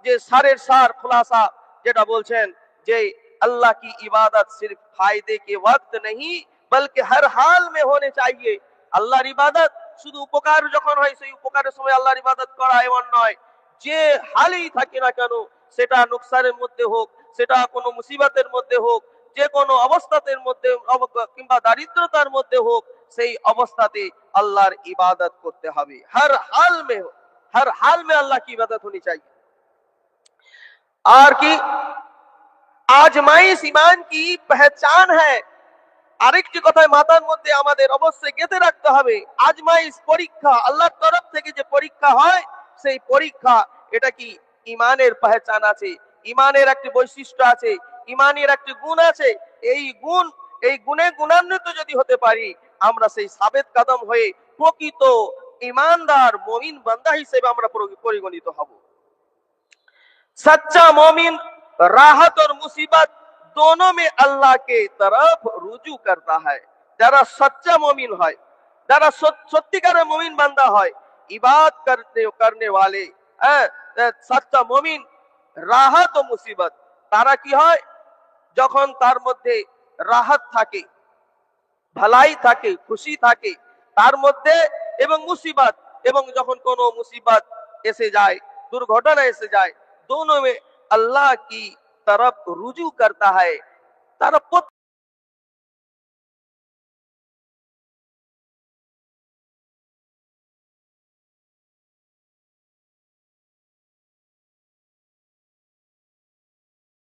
যে সারের সার খুলাসা যেটা বলছেন যে अल्लाह की इबादत सिर्फ फायदे के वक्त नहीं बल्कि हर हाल में होने चाहिए। আল্লাহর ইবাদত শুধু উপকার যখন হয় সেই উপকারের সময় আল্লাহর ইবাদত করা এমন নয়, যে হালেই থাকে না কেন, সেটা নুকসানের মধ্যে হোক, সেটা কোনো মুসিবতের মধ্যে হোক, যে কোনো অবস্থাতের মধ্যে কিংবা দারিদ্রতার মধ্যে হোক, সেই অবস্থাতে আল্লাহর ইবাদত করতে হবে। हर हाल में अल्लाह की इबादत होनी चाहिए। और की आजमाइश ईमान की पहचान है। আরেকটি কথা মাথার মধ্যে আমাদের অবশ্যই গেঁথে রাখতে হবে, আজমাইশ পরীক্ষা, আল্লাহর তরফ থেকে যে পরীক্ষা হয় সেই পরীক্ষা, এটা কি ইমানের পহচান আছে, ইমানের একটি বৈশিষ্ট্য আছে, ইমানের একটি গুণ আছে। এই গুণে গুণান্বিত যদি হতে পারি, আমরা সেই সাবেত কদম হয়ে প্রকৃত ईमानदार मोमिन बंदा हिसेबे আমরা পরিগণিত হব। सच्चा मोमिन राहत और मुसीबत दोनों में अल्लाह के तरफ रुजू करता है। যারা सच्चा मोमिन হয়, যারা সত্যিকারের মুমিন বান্দা হয়, ইবাদত करने वाले सच्चा मोमिन রাহাত ও মুসিবত, তারা কি হয়, যখন তার মধ্যে রাহাত থাকে, ভালাই থাকে, খুশি থাকে তার মধ্যে, এবং মুসিবত, এবং যখন কোনো মুসিবত এসে যায়, দুর্ঘটনা এসে যায়, दोनों में अल्लाह की तरफ रुजू करता है। তারা